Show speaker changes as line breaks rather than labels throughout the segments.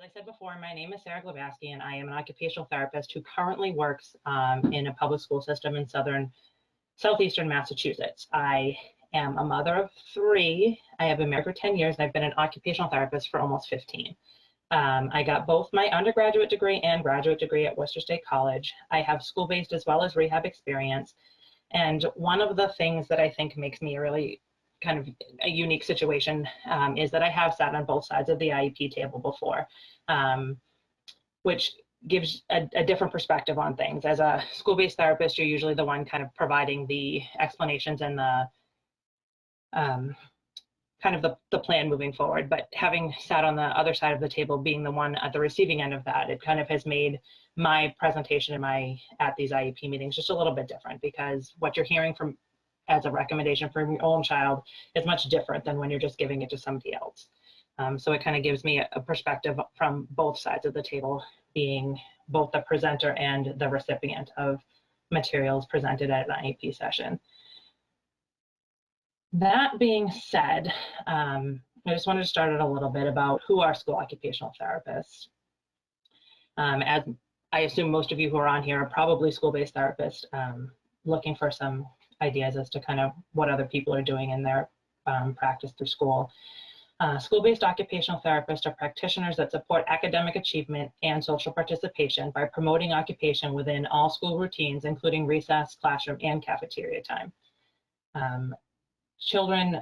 I said before, my name is Sarah Glovasky, and I am an occupational therapist who currently works in a public school system in southeastern Massachusetts. I am a mother of 3. I have been married for 10 years, and I've been an occupational therapist for almost 15. I got both my undergraduate degree and graduate degree at Worcester State College. I have school-based as well as rehab experience. And one of the things that I think makes me a really kind of a unique situation is that I have sat on both sides of the IEP table before, which gives a different perspective on things. As a school-based therapist, you're usually the one kind of providing the explanations and the kind of the plan moving forward. But having sat on the other side of the table, being the one at the receiving end of that, it kind of has made my presentation at these IEP meetings just a little bit different, because what you're hearing from as a recommendation from your own child is much different than when you're just giving it to somebody else. So it kind of gives me a perspective from both sides of the table, being both the presenter and the recipient of materials presented at an IEP session. That being said, I just wanted to start out a little bit about who are school occupational therapists. As I assume most of you who are on here are probably school-based therapists looking for some ideas as to kind of what other people are doing in their practice through school. School-based occupational therapists are practitioners that support academic achievement and social participation by promoting occupation within all school routines, including recess, classroom, and cafeteria time. Children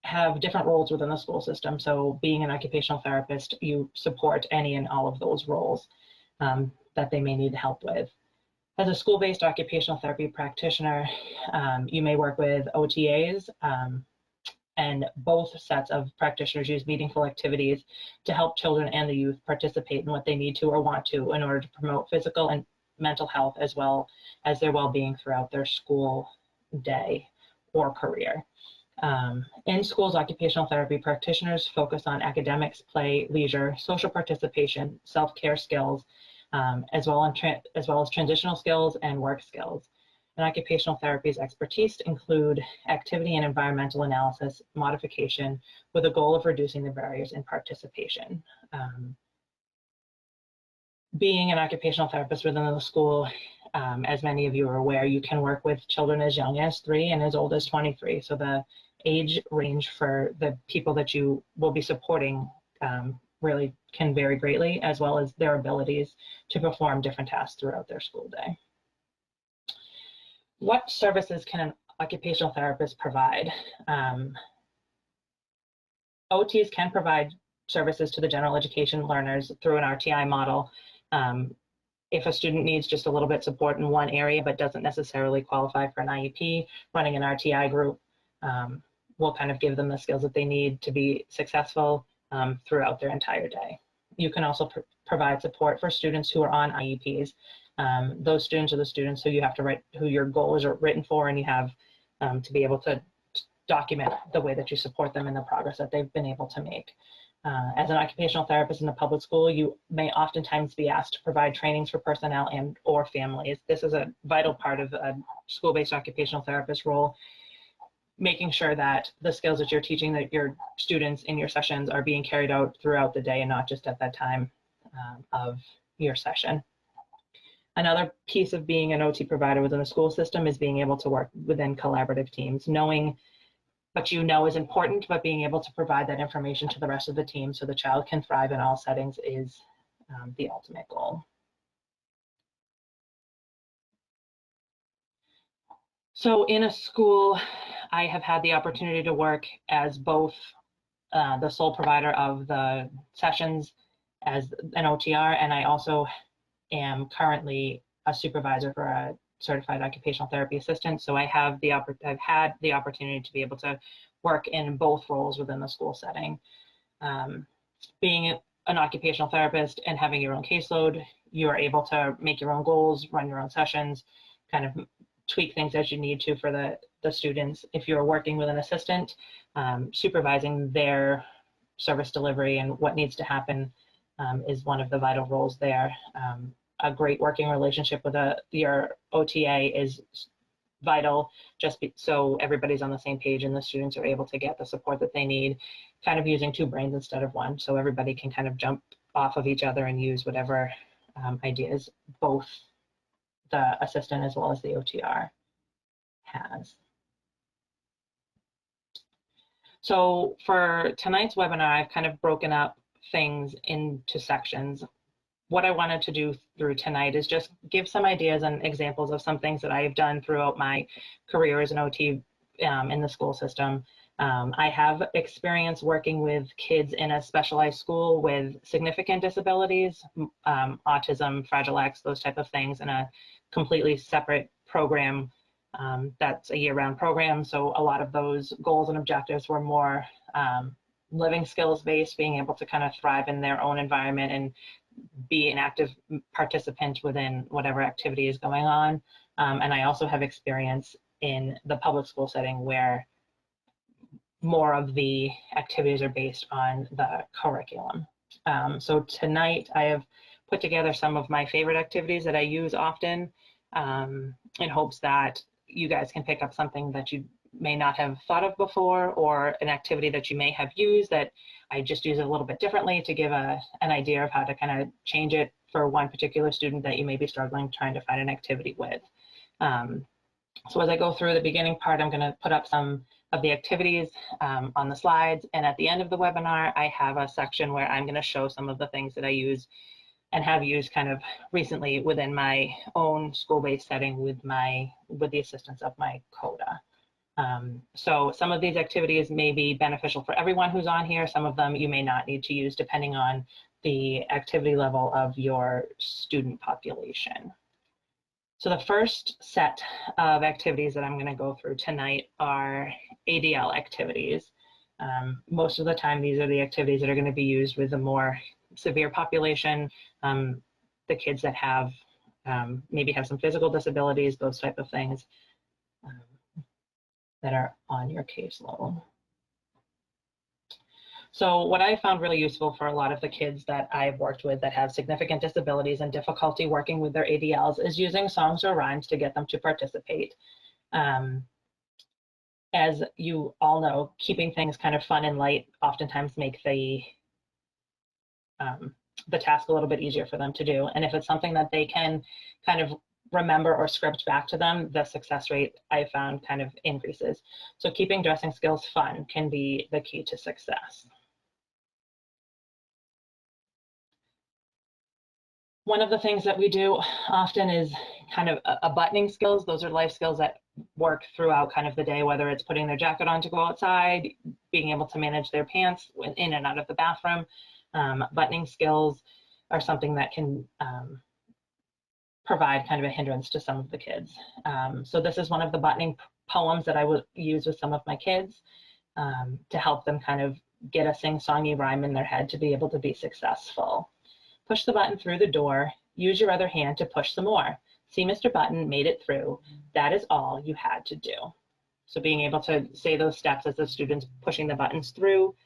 have different roles within the school system, so being an occupational therapist, you support any and all of those roles that they may need help with. As a school-based occupational therapy practitioner, you may work with OTAs, and both sets of practitioners use meaningful activities to help children and the youth participate in what they need to or want to in order to promote physical and mental health as well as their well-being throughout their school day or career. In schools, occupational therapy practitioners focus on academics, play, leisure, social participation, self-care skills, as well as transitional skills and work skills. And occupational therapy's expertise include activity and environmental analysis, modification, with a goal of reducing the barriers in participation. Being an occupational therapist within the school, as many of you are aware, you can work with children as young as 3 and as old as 23. So the age range for the people that you will be supporting really can vary greatly, as well as their abilities to perform different tasks throughout their school day. What services can an occupational therapist provide? OTs can provide services to the general education learners through an RTI model. If a student needs just a little bit support in one area but doesn't necessarily qualify for an IEP, running an RTI group will kind of give them the skills that they need to be successful throughout their entire day. You can also provide support for students who are on IEPs. Those students are the students who you have to write, who your goals are written for, and you have to be able to document the way that you support them in the progress that they've been able to make. As an occupational therapist in a public school, you may oftentimes be asked to provide trainings for personnel and or families. This is a vital part of a school-based occupational therapist role, making sure that the skills that you're teaching that your students in your sessions are being carried out throughout the day and not just at that time of your session. Another piece of being an OT provider within the school system is being able to work within collaborative teams, knowing what you know is important, but being able to provide that information to the rest of the team so the child can thrive in all settings is the ultimate goal. So in a school, I have had the opportunity to work as both the sole provider of the sessions as an OTR, and I also am currently a supervisor for a certified occupational therapy assistant. So I've had the opportunity to be able to work in both roles within the school setting. Being an occupational therapist and having your own caseload, you are able to make your own goals, run your own sessions, kind of tweak things as you need to for the students. If you're working with an assistant, supervising their service delivery and what needs to happen is one of the vital roles there. A great working relationship with your OTA is vital, so everybody's on the same page and the students are able to get the support that they need, kind of using 2 brains instead of 1, so everybody can kind of jump off of each other and use whatever ideas both the assistant as well as the OTR has. So for tonight's webinar, I've kind of broken up things into sections. What I wanted to do through tonight is just give some ideas and examples of some things that I have done throughout my career as an OT in the school system. I have experience working with kids in a specialized school with significant disabilities, autism, Fragile X, those type of things, in a completely separate program that's a year-round program. So a lot of those goals and objectives were more living skills based, being able to kind of thrive in their own environment and be an active participant within whatever activity is going on. And I also have experience in the public school setting where more of the activities are based on the curriculum. So tonight I have put together some of my favorite activities that I use often in hopes that you guys can pick up something that you may not have thought of before, or an activity that you may have used that I just use it a little bit differently to give an idea of how to kind of change it for one particular student that you may be struggling trying to find an activity with. So as I go through the beginning part, I'm going to put up some of the activities on the slides, and at the end of the webinar I have a section where I'm going to show some of the things that I use and have used kind of recently within my own school-based setting with the assistance of my CODA. So some of these activities may be beneficial for everyone who's on here. Some of them you may not need to use depending on the activity level of your student population. So the first set of activities that I'm going to go through tonight are ADL activities. Most of the time, these are the activities that are going to be used with the more severe population, the kids that have maybe have some physical disabilities, those type of things that are on your caseload. So what I found really useful for a lot of the kids that I've worked with that have significant disabilities and difficulty working with their ADLs is using songs or rhymes to get them to participate. As you all know, keeping things kind of fun and light oftentimes make the task a little bit easier for them to do. And if it's something that they can kind of remember or script back to them, the success rate I found kind of increases. So keeping dressing skills fun can be the key to success. One of the things that we do often is kind of a buttoning skills. Those are life skills that work throughout kind of the day, whether it's putting their jacket on to go outside, being able to manage their pants in and out of the bathroom. Buttoning skills are something that can provide kind of a hindrance to some of the kids. So this is one of the buttoning poems that I would use with some of my kids to help them kind of get a sing-songy rhyme in their head to be able to be successful. Push the button through the door. Use your other hand to push some more. See, Mr. Button made it through. That is all you had to do. So being able to say those steps as the students pushing the buttons through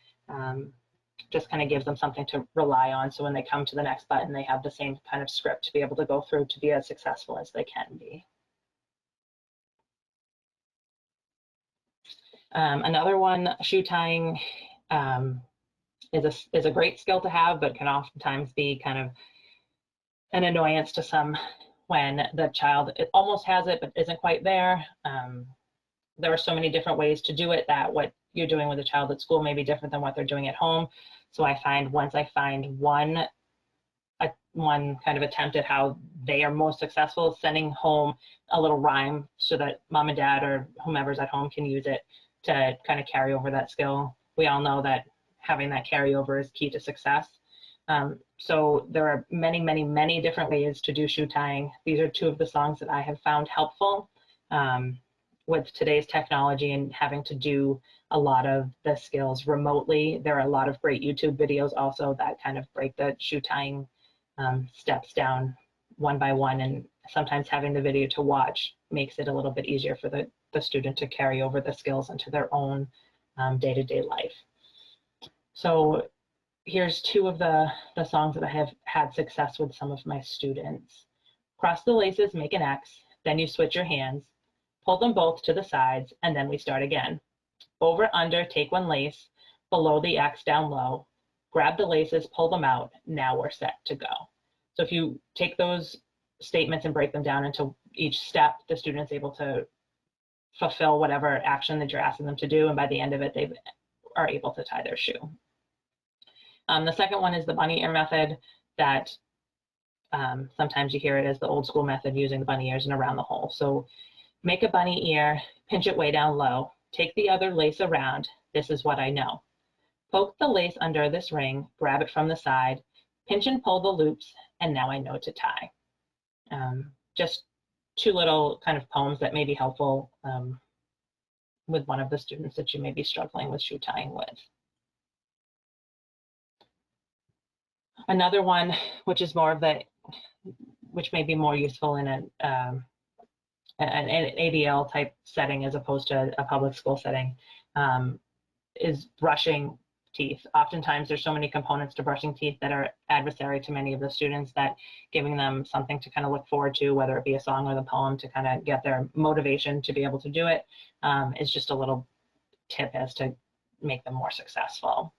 just kind of gives them something to rely on. So when they come to the next button, they have the same kind of script to be able to go through to be as successful as they can be. Another one, shoe tying, is a great skill to have, but can oftentimes be kind of an annoyance to some when the child almost has it but isn't quite there. There are so many different ways to do it that what you're doing with a child at school may be different than what they're doing at home. So I find once I find one kind of attempt at how they are most successful, sending home a little rhyme so that mom and dad or whomever's at home can use it to kind of carry over that skill. We all know that having that carryover is key to success. So there are many, many, many different ways to do shoe tying. These are two of the songs that I have found helpful. With today's technology and having to do a lot of the skills remotely, there are a lot of great YouTube videos also that kind of break the shoe tying steps down one by one, and sometimes having the video to watch makes it a little bit easier for the student to carry over the skills into their own day-to-day life. So here's two of the songs that I have had success with some of my students. Cross the laces, make an X, then you switch your hands, pull them both to the sides, and then we start again. Over, under, take one lace, below the X, down low, grab the laces, pull them out, now we're set to go. So if you take those statements and break them down into each step, the student's able to fulfill whatever action that you're asking them to do, and by the end of it, they are able to tie their shoe. The second one is the bunny ear method, that sometimes you hear it as the old school method, using the bunny ears and around the hole. So make a bunny ear, pinch it way down low, take the other lace around, this is what I know. Poke the lace under this ring, grab it from the side, pinch and pull the loops, and now I know to tie. Just two little kind of poems that may be helpful with one of the students that you may be struggling with shoe tying with. Another one, which is more of the, which may be more useful in an ADL type setting as opposed to a public school setting, is brushing teeth. Oftentimes there's so many components to brushing teeth that are adversary to many of the students, that giving them something to kind of look forward to, whether it be a song or the poem, to kind of get their motivation to be able to do it, is just a little tip as to make them more successful.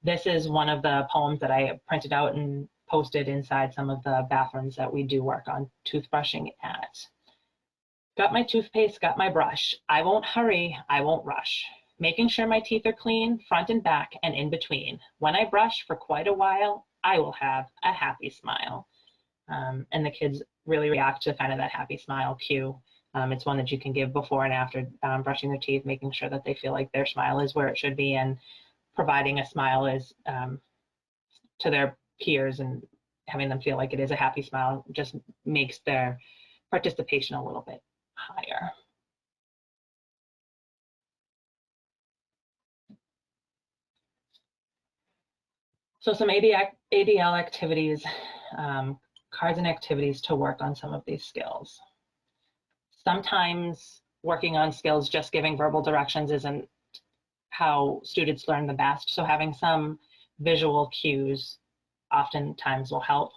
This is one of the poems that I printed out and posted inside some of the bathrooms that we do work on toothbrushing at. Got my toothpaste, got my brush. I won't hurry, I won't rush. Making sure my teeth are clean, front and back and in between. When I brush for quite a while, I will have a happy smile. And the kids really react to kind of that happy smile cue. It's one that you can give before and after brushing their teeth, making sure that they feel like their smile is where it should be, and providing a smile is to their peers, and having them feel like it is a happy smile just makes their participation a little bit higher. So some ADL activities, cards and activities to work on some of these skills. Sometimes working on skills, just giving verbal directions isn't how students learn the best. So having some visual cues oftentimes will help.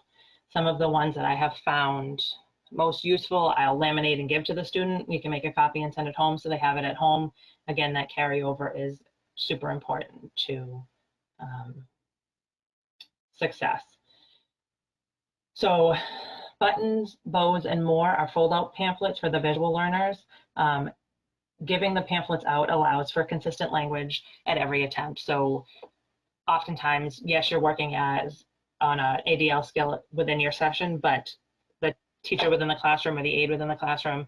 Some of the ones that I have found most useful, I'll laminate and give to the student. You can make a copy and send it home so they have it at home. Again, that carryover is super important to success. So buttons, bows, and more are fold-out pamphlets for the visual learners. Giving the pamphlets out allows for consistent language at every attempt. So oftentimes, yes, you're working on an ADL skill within your session, but the teacher within the classroom or the aide within the classroom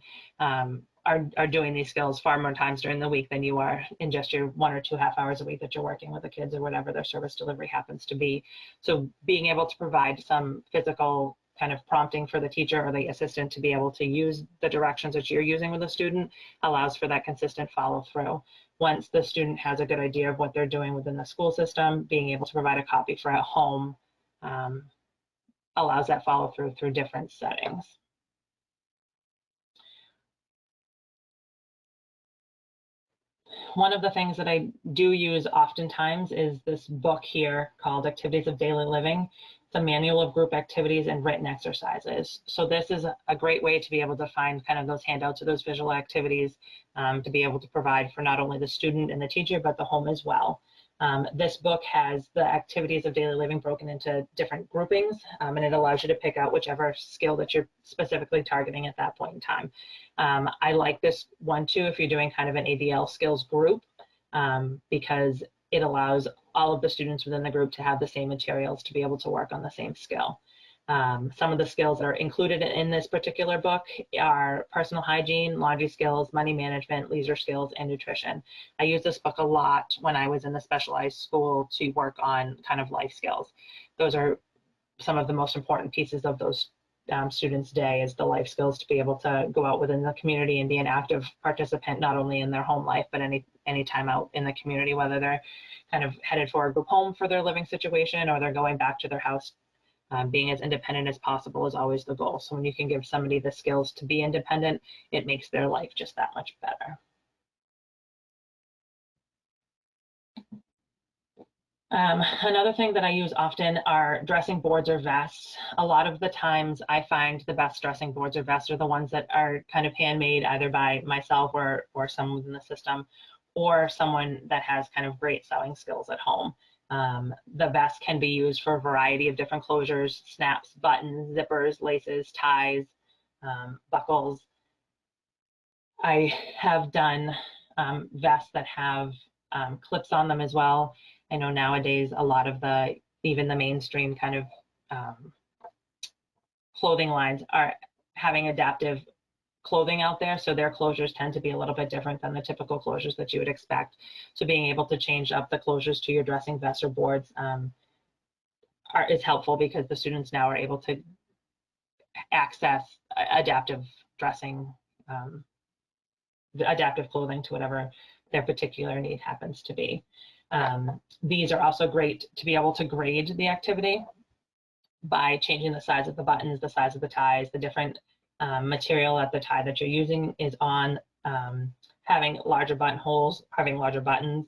are doing these skills far more times during the week than you are in just your 1 or 2 half hours a week that you're working with the kids, or whatever their service delivery happens to be. So being able to provide some physical kind of prompting for the teacher or the assistant to be able to use the directions that you're using with the student allows for that consistent follow through. Once the student has a good idea of what they're doing within the school system, being able to provide a copy for at home allows that follow through different settings. One of the things that I do use oftentimes is this book here called Activities of Daily Living. It's a manual of group activities and written exercises. So this is a great way to be able to find kind of those handouts or those visual activities to be able to provide for not only the student and the teacher, but the home as well. This book has the activities of daily living broken into different groupings, and it allows you to pick out whichever skill that you're specifically targeting at that point in time. I like this one too if you're doing kind of an ADL skills group, because it allows all of the students within the group to have the same materials to be able to work on the same skill. Some of the skills that are included in this particular book are personal hygiene, laundry skills, money management, leisure skills, and nutrition. I used this book a lot when I was in the specialized school to work on kind of life skills. Those are some of the most important pieces of those students' day, is the life skills, to be able to go out within the community and be an active participant, not only in their home life, but any time out in the community, whether they're kind of headed for a group home for their living situation or they're going back to their house. Being as independent as possible is always the goal. So when you can give somebody the skills to be independent, it makes their life just that much better. Another thing that I use often are dressing boards or vests. A lot of the times I find the best dressing boards or vests are the ones that are kind of handmade either by myself or someone within the system, or someone that has kind of great sewing skills at home. The vest can be used for a variety of different closures: snaps, buttons, zippers, laces, ties, buckles. I have done vests that have clips on them as well. I know nowadays a lot of even the mainstream kind of clothing lines are having adaptive clothing out there, so their closures tend to be a little bit different than the typical closures that you would expect. So being able to change up the closures to your dressing vests or boards is helpful, because the students now are able to access adaptive dressing, adaptive clothing to whatever their particular need happens to be. These are also great to be able to grade the activity by changing the size of the buttons, the size of the ties, the different material that the tie that you're using is on, having larger buttonholes, having larger buttons,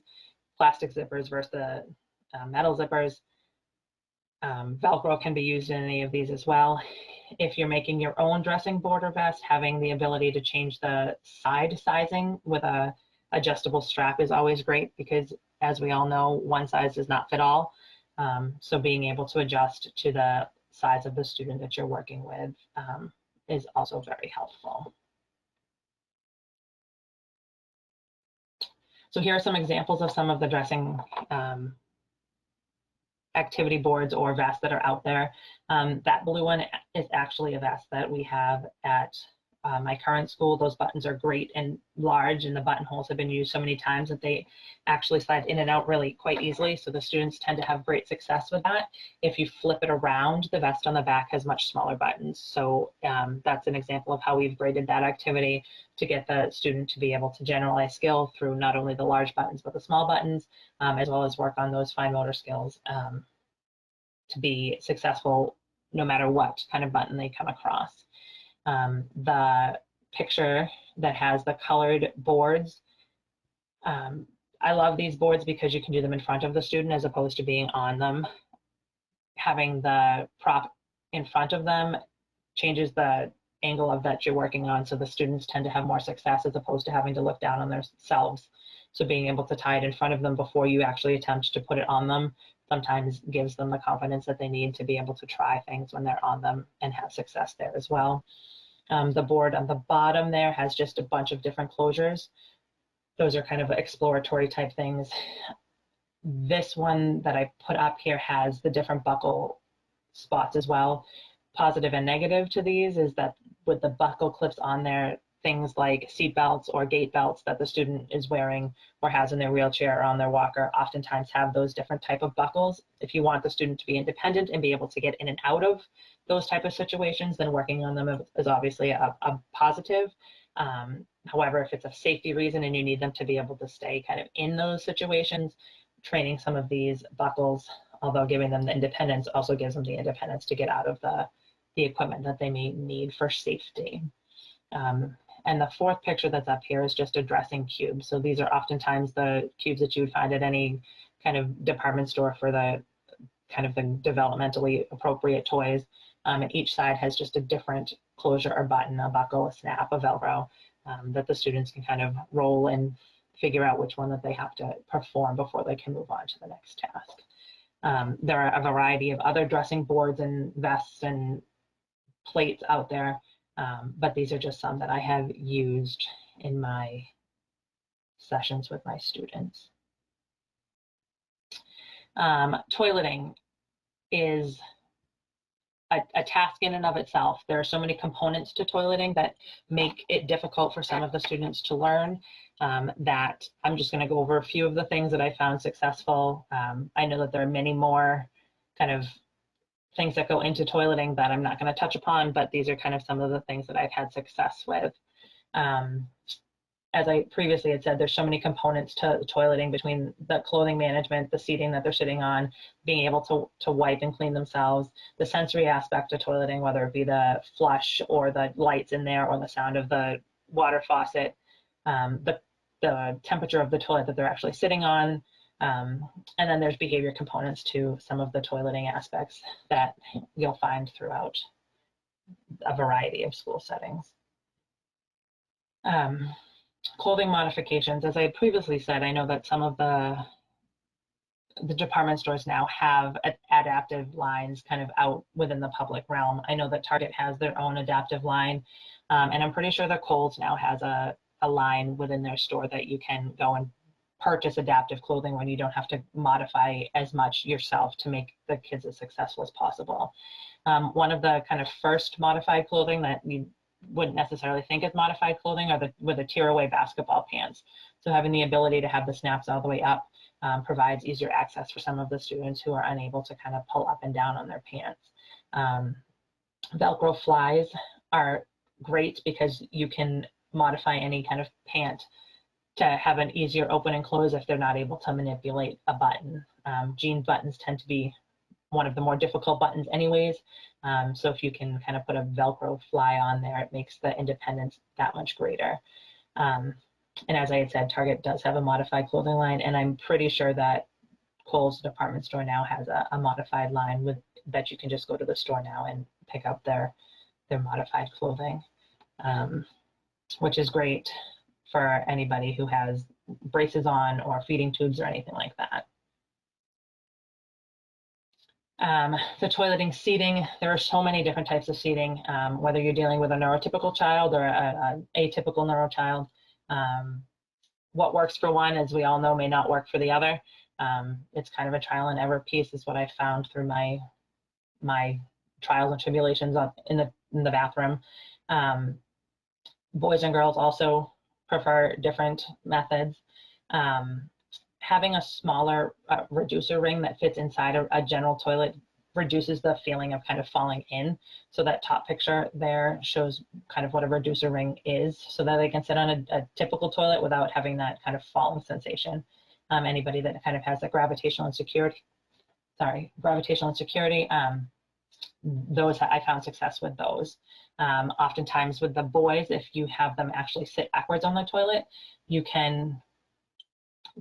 plastic zippers versus the metal zippers. Velcro can be used in any of these as well. If you're making your own dressing board or vest, having the ability to change the side sizing with a adjustable strap is always great, because as we all know, one size does not fit all. So being able to adjust to the size of the student that you're working with is also very helpful. So here are some examples of some of the dressing activity boards or vests that are out there. That blue one is actually a vest that we have at my current school. Those buttons are great and large, and the buttonholes have been used so many times that they actually slide in and out really quite easily. So the students tend to have great success with that. If you flip it around, the vest on the back has much smaller buttons. So that's an example of how we've graded that activity to get the student to be able to generalize skill through not only the large buttons, but the small buttons, as well as work on those fine motor skills to be successful no matter what kind of button they come across. The picture that has the colored boards, I love these boards because you can do them in front of the student as opposed to being on them. Having the prop in front of them changes the angle of that you're working on, so the students tend to have more success as opposed to having to look down on themselves. So being able to tie it in front of them before you actually attempt to put it on them sometimes gives them the confidence that they need to be able to try things when they're on them and have success there as well. The board on the bottom there has just a bunch of different closures. Those are kind of exploratory type things. This one that I put up here has the different buckle spots as well. Positive and negative to these is that with the buckle clips on there, things like seat belts or gait belts that the student is wearing or has in their wheelchair or on their walker oftentimes have those different type of buckles. If you want the student to be independent and be able to get in and out of those type of situations, then working on them is obviously a positive. However, if it's a safety reason and you need them to be able to stay kind of in those situations, training some of these buckles, although giving them the independence, also gives them the independence to get out of the equipment that they may need for safety. And the fourth picture that's up here is just a dressing cube. So these are oftentimes the cubes that you would find at any kind of department store for the kind of the developmentally appropriate toys. And each side has just a different closure or button, a buckle, a snap, a Velcro, that the students can kind of roll and figure out which one that they have to perform before they can move on to the next task. There are a variety of other dressing boards and vests and plates out there, but these are just some that I have used in my sessions with my students. Toileting is a task in and of itself. There are so many components to toileting that make it difficult for some of the students to learn, that I'm just going to go over a few of the things that I found successful. I know that there are many more kind of things that go into toileting that I'm not going to touch upon, but these are kind of some of the things that I've had success with. As I previously had said, there's so many components to toileting, between the clothing management, the seating that they're sitting on, being able to wipe and clean themselves, the sensory aspect of toileting, whether it be the flush or the lights in there or the sound of the water faucet, the temperature of the toilet that they're actually sitting on, and then there's behavior components to some of the toileting aspects that you'll find throughout a variety of school settings. Clothing modifications, as I previously said, I know that some of the the department stores now have adaptive lines kind of out within the public realm. I know that Target has their own adaptive line, and I'm pretty sure that Kohl's now has a line within their store that you can go and purchase adaptive clothing when you don't have to modify as much yourself to make the kids as successful as possible. One of the kind of first modified clothing that you wouldn't necessarily think is modified clothing are with the tear-away basketball pants. So having the ability to have the snaps all the way up provides easier access for some of the students who are unable to kind of pull up and down on their pants. Velcro flies are great because you can modify any kind of pant to have an easier open and close if they're not able to manipulate a button. Jean buttons tend to be one of the more difficult buttons anyways. So if you can kind of put a Velcro fly on there, it makes the independence that much greater. And as I had said, Target does have a modified clothing line, and I'm pretty sure that Kohl's department store now has a modified line that you can just go to the store now and pick up their modified clothing, which is great for anybody who has braces on or feeding tubes or anything like that. The toileting seating, there are so many different types of seating, whether you're dealing with a neurotypical child or an atypical neurochild. What works for one, as we all know, may not work for the other. It's kind of a trial and error piece is what I found through my trials and tribulations in the bathroom. Boys and girls also prefer different methods. Having a smaller reducer ring that fits inside a general toilet reduces the feeling of kind of falling in. So that top picture there shows kind of what a reducer ring is, so that they can sit on a typical toilet without having that kind of falling sensation. Anybody that kind of has that gravitational insecurity, those I found success with those. Oftentimes with the boys, if you have them actually sit backwards on the toilet, you can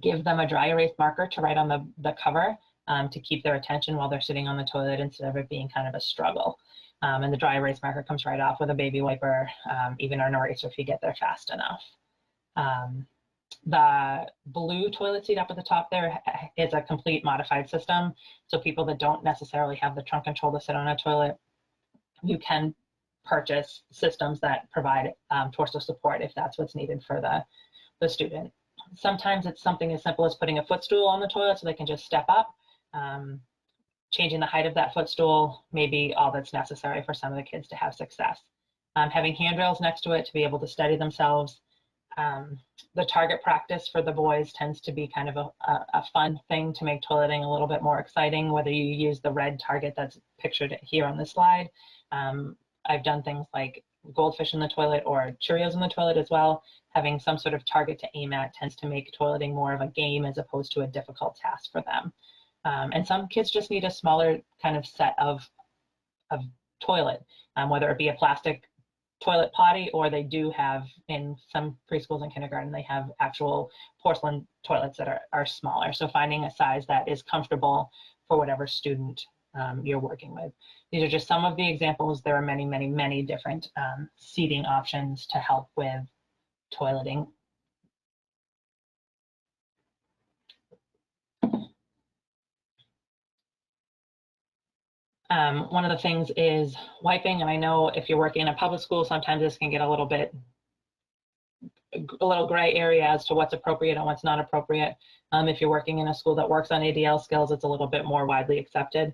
give them a dry erase marker to write on the cover to keep their attention while they're sitting on the toilet instead of it being kind of a struggle. And the dry erase marker comes right off with a baby wiper, even an eraser if you get there fast enough. The blue toilet seat up at the top there is a complete modified system. So people that don't necessarily have the trunk control to sit on a toilet, you can purchase systems that provide torso support if that's what's needed for the student. Sometimes it's something as simple as putting a footstool on the toilet so they can just step up. Changing the height of that footstool may be all that's necessary for some of the kids to have success. Having handrails next to it to be able to steady themselves. The target practice for the boys tends to be kind of a fun thing to make toileting a little bit more exciting, whether you use the red target that's pictured here on the slide. I've done things like goldfish in the toilet or Cheerios in the toilet as well. Having some sort of target to aim at tends to make toileting more of a game as opposed to a difficult task for them. And some kids just need a smaller kind of set of toilet, whether it be a plastic toilet potty, or they do have in some preschools and kindergarten, they have actual porcelain toilets that are smaller. So finding a size that is comfortable for whatever student you're working with. These are just some of the examples. There are many, many, many different seating options to help with toileting. One of the things is wiping, and I know if you're working in a public school, sometimes this can get a little gray area as to what's appropriate and what's not appropriate. If you're working in a school that works on ADL skills, it's a little bit more widely accepted.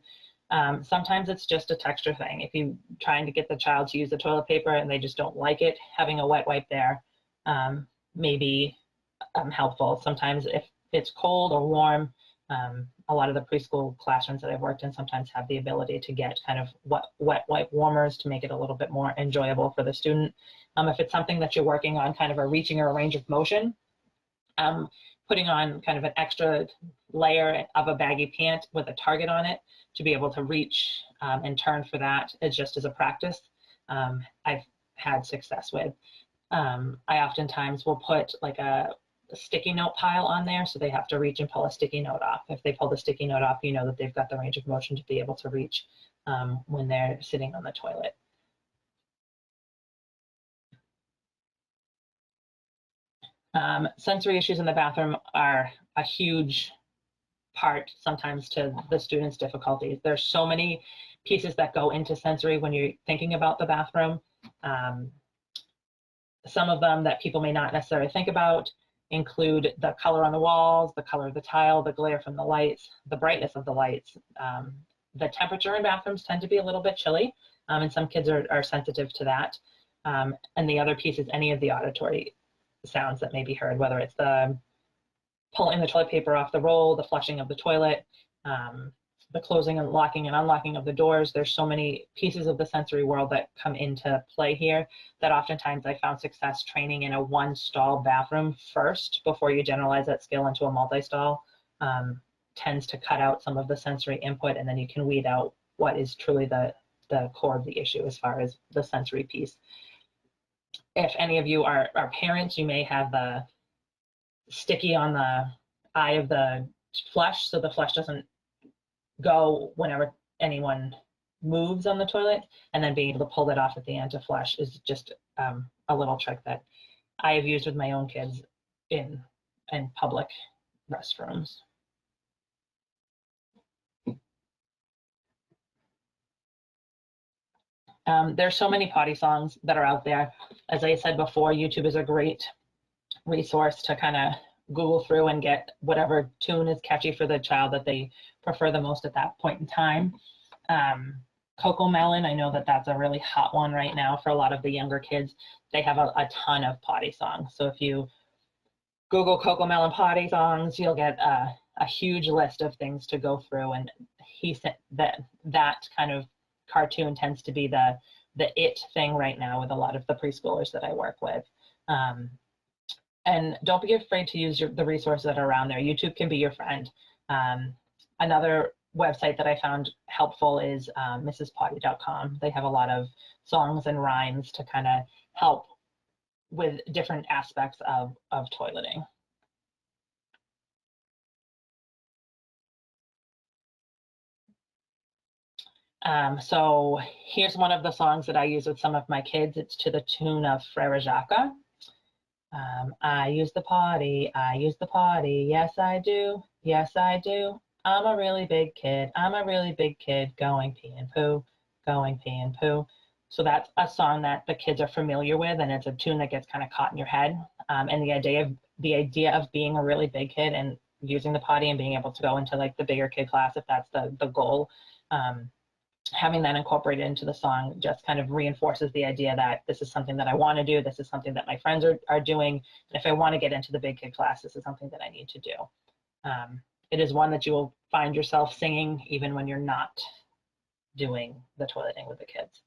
Sometimes it's just a texture thing. If you're trying to get the child to use the toilet paper and they just don't like it, having a wet wipe there may be helpful. Sometimes if it's cold or warm, a lot of the preschool classrooms that I've worked in sometimes have the ability to get kind of wet wipe warmers to make it a little bit more enjoyable for the student. If it's something that you're working on kind of a reaching or a range of motion, putting on kind of an extra layer of a baggy pant with a target on it to be able to reach and turn for that is just as a practice I've had success with. I oftentimes will put like a sticky note pile on there, so they have to reach and pull a sticky note off. If they pull the sticky note off, you know that they've got the range of motion to be able to reach when they're sitting on the toilet. Sensory issues in the bathroom are a huge part sometimes to the students' difficulties. There's so many pieces that go into sensory when you're thinking about the bathroom. Some of them that people may not necessarily think about include the color on the walls, the color of the tile, the glare from the lights, the brightness of the lights. The temperature in bathrooms tend to be a little bit chilly, and some kids are sensitive to that. And the other piece is any of the auditory sounds that may be heard, whether it's the pulling the toilet paper off the roll, the flushing of the toilet, the closing and locking and unlocking of the doors. There's so many pieces of the sensory world that come into play here that oftentimes I found success training in a one-stall bathroom first before you generalize that skill into a multi-stall. Tends to cut out some of the sensory input, and then you can weed out what is truly the core of the issue as far as the sensory piece. If any of you are parents, you may have the sticky on the eye of the flush, so the flush doesn't go whenever anyone moves on the toilet, and then being able to pull it off at the end to flush is just a little trick that I have used with my own kids in public restrooms. There's so many potty songs that are out there. As I said before, YouTube is a great resource to kind of Google through and get whatever tune is catchy for the child that they prefer the most at that point in time. CoComelon, I know that that's a really hot one right now for a lot of the younger kids. They have a ton of potty songs. So if you Google CoComelon potty songs, you'll get a huge list of things to go through. And he said that kind of cartoon tends to be the it thing right now with a lot of the preschoolers that I work with. And don't be afraid to use the resources that are around there. YouTube can be your friend. Another website that I found helpful is mrspotty.com. They have a lot of songs and rhymes to kind of help with different aspects of toileting. So here's one of the songs that I use with some of my kids. It's to the tune of Frère Jacques. I use the potty, yes I do, yes I do. I'm a really big kid, going pee and poo, going pee and poo. So that's a song that the kids are familiar with, and it's a tune that gets kind of caught in your head. And the idea of being a really big kid and using the potty and being able to go into like the bigger kid class, if that's the goal, having that incorporated into the song just kind of reinforces the idea that this is something that I want to do. This is something that my friends are doing. And if I want to get into the big kid class, this is something that I need to do. It is one that you will find yourself singing even when you're not doing the toileting with the kids.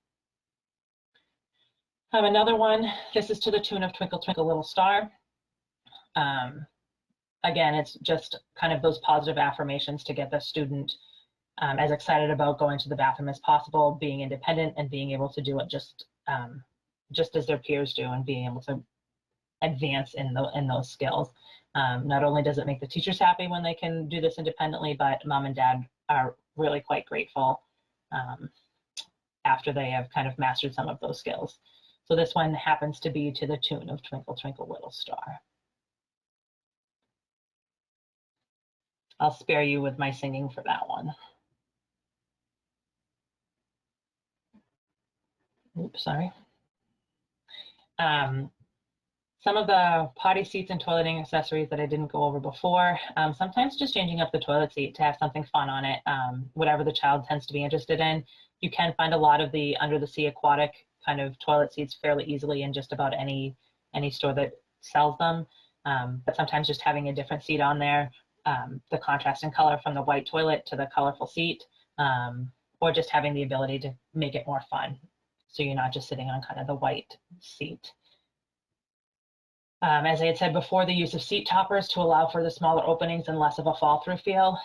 Another one, this is to the tune of Twinkle, Twinkle, Little Star. Again, it's just kind of those positive affirmations to get the student as excited about going to the bathroom as possible, being independent and being able to do it just as their peers do, and being able to advance in those skills. Not only does it make the teachers happy when they can do this independently, but mom and dad are really quite grateful after they have kind of mastered some of those skills. So this one happens to be to the tune of Twinkle, Twinkle, Little Star. I'll spare you with my singing for that one. Oops, sorry. Some of the potty seats and toileting accessories that I didn't go over before, sometimes just changing up the toilet seat to have something fun on it, whatever the child tends to be interested in. You can find a lot of the under the sea aquatic kind of toilet seats fairly easily in just about any store that sells them. But sometimes just having a different seat on there, the contrast in color from the white toilet to the colorful seat, or just having the ability to make it more fun. So you're not just sitting on kind of the white seat. As I had said before, the use of seat toppers to allow for the smaller openings and less of a fall through feel.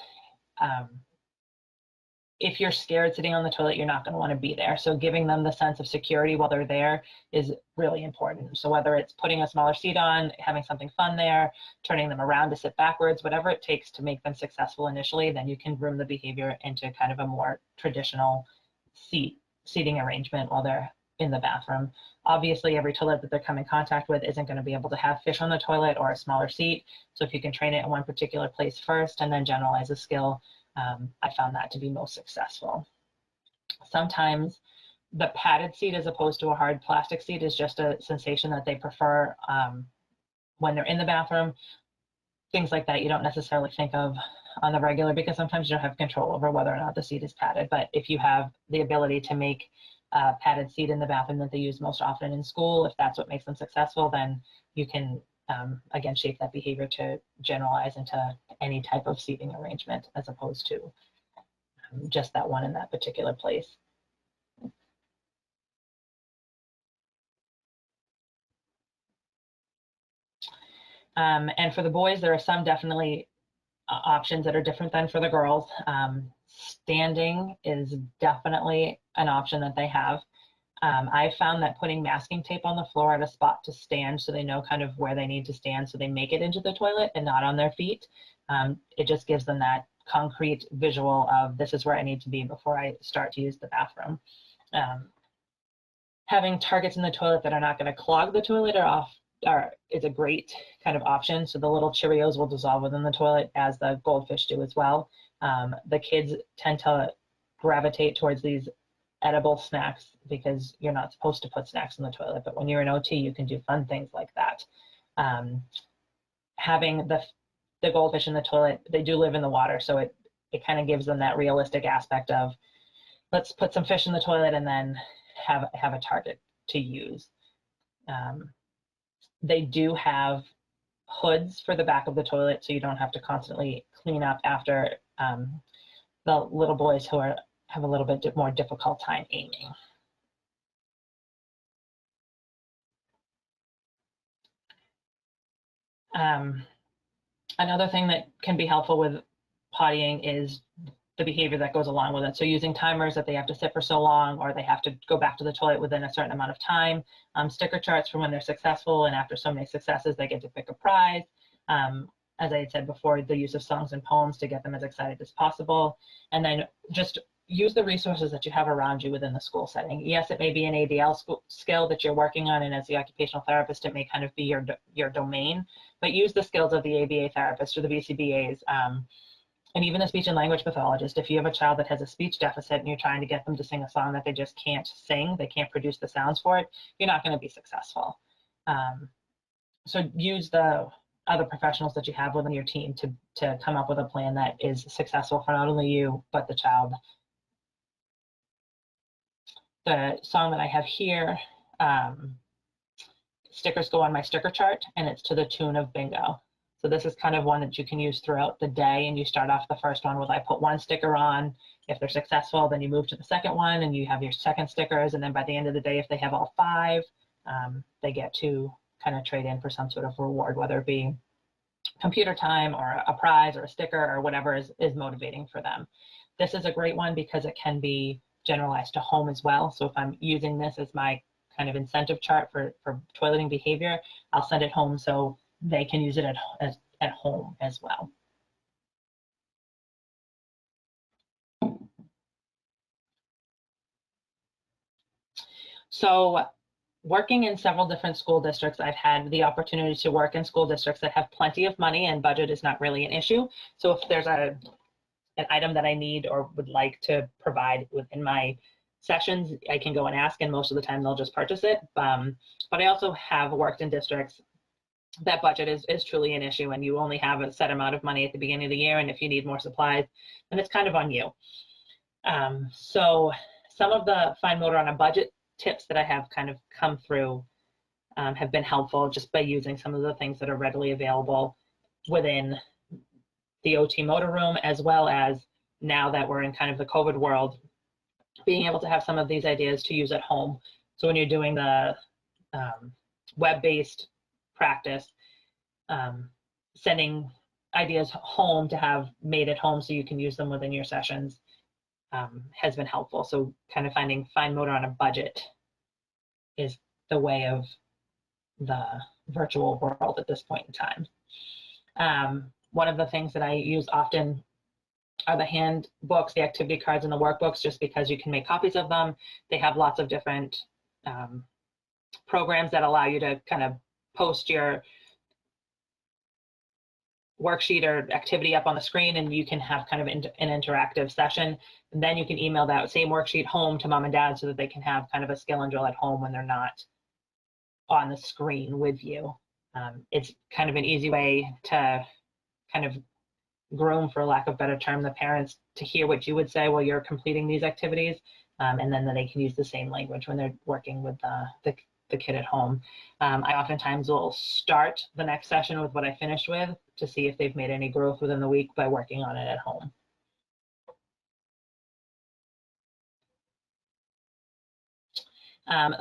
If you're scared sitting on the toilet, you're not going to want to be there. So giving them the sense of security while they're there is really important. So whether it's putting a smaller seat on, having something fun there, turning them around to sit backwards, whatever it takes to make them successful initially, then you can groom the behavior into kind of a more traditional seating arrangement while they're in the bathroom. Obviously, every toilet that they come in contact with isn't going to be able to have fish on the toilet or a smaller seat. So if you can train it in one particular place first and then generalize the skill, I found that to be most successful. Sometimes the padded seat as opposed to a hard plastic seat is just a sensation that they prefer when they're in the bathroom. Things like that you don't necessarily think of on the regular because sometimes you don't have control over whether or not the seat is padded. But if you have the ability to make a padded seat in the bathroom that they use most often in school, if that's what makes them successful, then you can, again, shape that behavior to generalize into any type of seating arrangement as opposed to just that one in that particular place. And for the boys, there are some definitely options that are different than for the girls. Standing is definitely an option that they have. I found that putting masking tape on the floor at a spot to stand so they know kind of where they need to stand so they make it into the toilet and not on their feet. It just gives them that concrete visual of this is where I need to be before I start to use the bathroom. Having targets in the toilet that are not going to clog the toilet is a great kind of option. So the little Cheerios will dissolve within the toilet as the goldfish do as well. The kids tend to gravitate towards these edible snacks because you're not supposed to put snacks in the toilet, but when you're in OT, you can do fun things like that. Having the goldfish in the toilet, they do live in the water, so it kind of gives them that realistic aspect of let's put some fish in the toilet and then have a target to use. They do have hoods for the back of the toilet, so you don't have to constantly clean up after the little boys who have a little bit more difficult time aiming. Another thing that can be helpful with pottying is the behavior that goes along with it. So using timers that they have to sit for so long or they have to go back to the toilet within a certain amount of time, sticker charts for when they're successful, and after so many successes, they get to pick a prize. As I had said before, the use of songs and poems to get them as excited as possible. And then just use the resources that you have around you within the school setting. Yes, it may be an ADL skill that you're working on, and as the occupational therapist, it may kind of be your domain, but use the skills of the ABA therapist or the BCBAs, and even a speech and language pathologist. If you have a child that has a speech deficit and you're trying to get them to sing a song that they just can't sing, they can't produce the sounds for it, you're not going to be successful. So use the other professionals that you have within your team to come up with a plan that is successful for not only you, but the child. The song that I have here, stickers go on my sticker chart, and it's to the tune of Bingo. So this is kind of one that you can use throughout the day, and you start off the first one with I put one sticker on. If they're successful, then you move to the second one and you have your second stickers, and then by the end of the day, if they have all 5, they get to kind of trade in for some sort of reward, whether it be computer time or a prize or a sticker or whatever is motivating for them. This is a great one because it can be generalized to home as well. So if I'm using this as my kind of incentive chart for toileting behavior, I'll send it home so they can use it at home as well. So working in several different school districts, I've had the opportunity to work in school districts that have plenty of money and budget is not really an issue. So if there's an item that I need or would like to provide within my sessions, I can go and ask, and most of the time they'll just purchase it. But I also have worked in districts that budget is truly an issue, and you only have a set amount of money at the beginning of the year, and if you need more supplies, then it's kind of on you. So some of the fine motor on a budget tips that I have kind of come through have been helpful just by using some of the things that are readily available within the OT motor room, as well as now that we're in kind of the COVID world, being able to have some of these ideas to use at home. So when you're doing the web-based practice, sending ideas home to have made at home so you can use them within your sessions has been helpful. So kind of finding fine motor on a budget is the way of the virtual world at this point in time. One of the things that I use often are the handbooks, the activity cards, and the workbooks, just because you can make copies of them. They have lots of different programs that allow you to kind of post your worksheet or activity up on the screen, and you can have kind of an interactive session. And then you can email that same worksheet home to mom and dad so that they can have kind of a skill and drill at home when they're not on the screen with you. It's kind of an easy way to kind of groom, for lack of a better term, the parents to hear what you would say while you're completing these activities, and then they can use the same language when they're working with the kid at home. I oftentimes will start the next session with what I finished with to see if they've made any growth within the week by working on it at home.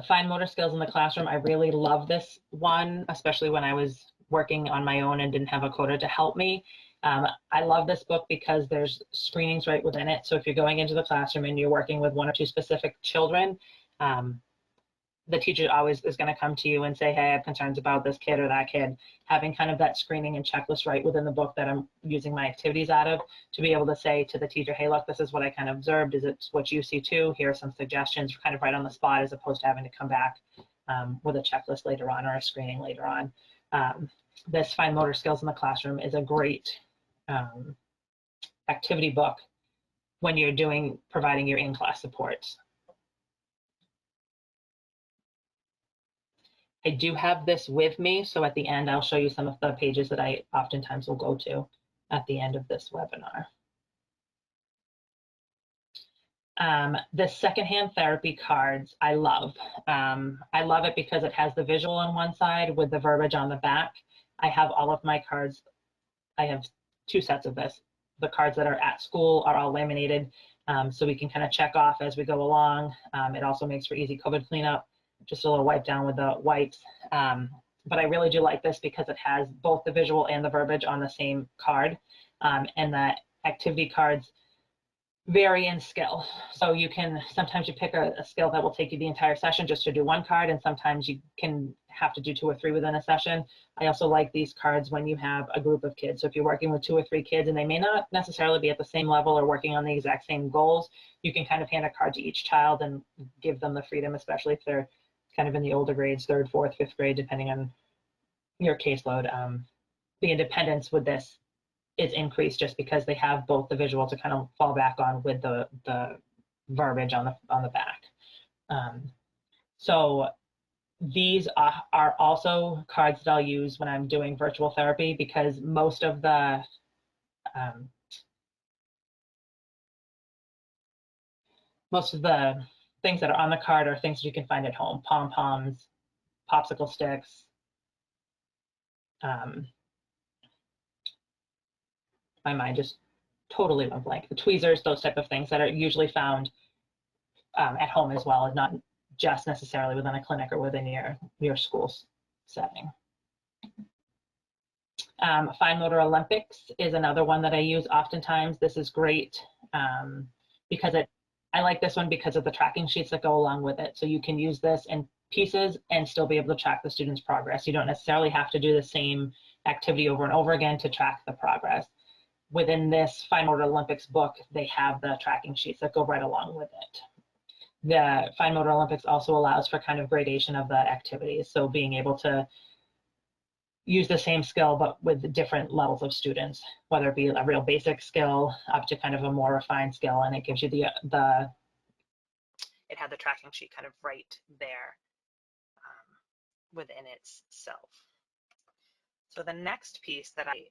Fine motor skills in the classroom. I really love this one, especially when I was working on my own and didn't have a coder to help me. I love this book because there's screenings right within it. So if you're going into the classroom and you're working with one or two specific children, the teacher always is going to come to you and say, hey, I have concerns about this kid or that kid. Having kind of that screening and checklist right within the book that I'm using my activities out of, to be able to say to the teacher, hey, look, this is what I kind of observed. Is it what you see too? Here are some suggestions, kind of right on the spot, as opposed to having to come back with a checklist later on or a screening later on. This Fine Motor Skills in the Classroom is a great activity book when you're providing your in-class supports. I do have this with me, so at the end I'll show you some of the pages that I oftentimes will go to at the end of this webinar. The secondhand therapy cards I love. I love it because it has the visual on one side with the verbiage on the back. I have all of my cards. I have two sets of this. The cards that are at school are all laminated, so we can kind of check off as we go along. It also makes for easy COVID cleanup. Just a little wipe down with the wipes. But I really do like this because it has both the visual and the verbiage on the same card. And the activity cards vary in skill. So sometimes you pick a skill that will take you the entire session just to do one card, and sometimes you can have to do 2 or 3 within a session. I also like these cards when you have a group of kids. So if you're working with 2 or 3 kids and they may not necessarily be at the same level or working on the exact same goals, you can kind of hand a card to each child and give them the freedom, especially if they're kind of in the older grades, 3rd, 4th, 5th grade, depending on your caseload. The independence with this is increased just because they have both the visual to kind of fall back on with the verbiage on the back. So these are also cards that I'll use when I'm doing virtual therapy, because most of the things that are on the card are things you can find at home: pom-poms, popsicle sticks, my mind just totally went blank. The tweezers, those type of things that are usually found at home as well, and not just necessarily within a clinic or within your school setting. Fine Motor Olympics is another one that I use oftentimes. This is great because I like this one because of the tracking sheets that go along with it. So you can use this in pieces and still be able to track the student's progress. You don't necessarily have to do the same activity over and over again to track the progress. Within this Fine Motor Olympics book, they have the tracking sheets that go right along with it. The Fine Motor Olympics also allows for kind of gradation of the activities. So being able to use the same skill, but with different levels of students, whether it be a real basic skill up to kind of a more refined skill. And it gives you it had the tracking sheet kind of right there within itself. So the next piece that I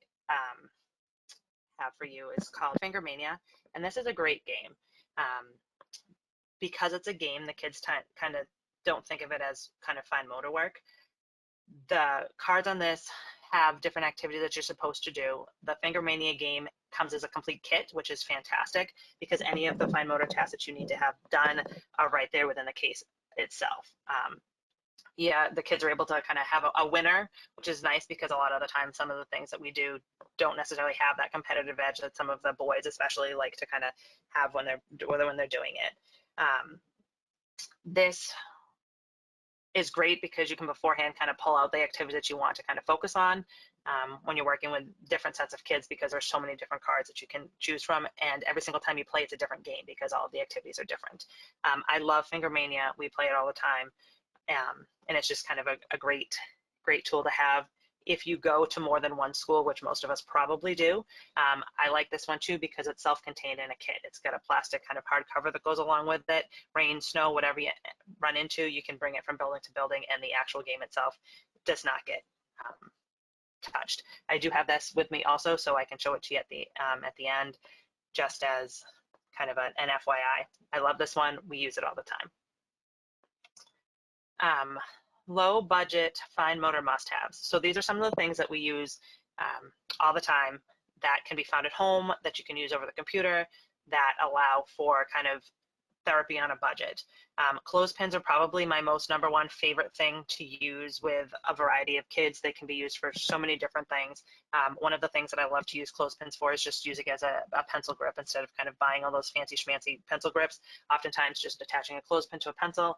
have for you is called Finger Mania. And this is a great game. Because it's a game, the kids kind of don't think of it as kind of fine motor work. The cards on this have different activities that you're supposed to do. The Finger Mania game comes as a complete kit, which is fantastic because any of the fine motor tasks that you need to have done are right there within the case itself. Yeah, the kids are able to kind of have a winner, which is nice because a lot of the time some of the things that we do don't necessarily have that competitive edge that some of the boys especially like to kind of have when they're doing it. This is great because you can beforehand kind of pull out the activities that you want to kind of focus on when you're working with different sets of kids, because there's so many different cards that you can choose from, and every single time you play it's a different game because all of the activities are different. I love Finger Mania. We play it all the time. And it's just kind of a great tool to have if you go to more than one school, which most of us probably do. I like this one too because it's self-contained in a kit. It's got a plastic kind of hard cover that goes along with it. Rain, snow, whatever you run into, you can bring it from building to building, and the actual game itself does not get touched. I do have this with me also, so I can show it to you at the end, just as kind of an FYI. I love this one. We use it all the time. Low budget, fine motor must-haves. So these are some of the things that we use all the time that can be found at home, that you can use over the computer, that allow for kind of therapy on a budget. Clothespins are probably my most number one favorite thing to use with a variety of kids. They can be used for so many different things. One of the things that I love to use clothespins for is just using it as a pencil grip instead of kind of buying all those fancy schmancy pencil grips. Oftentimes just attaching a clothespin to a pencil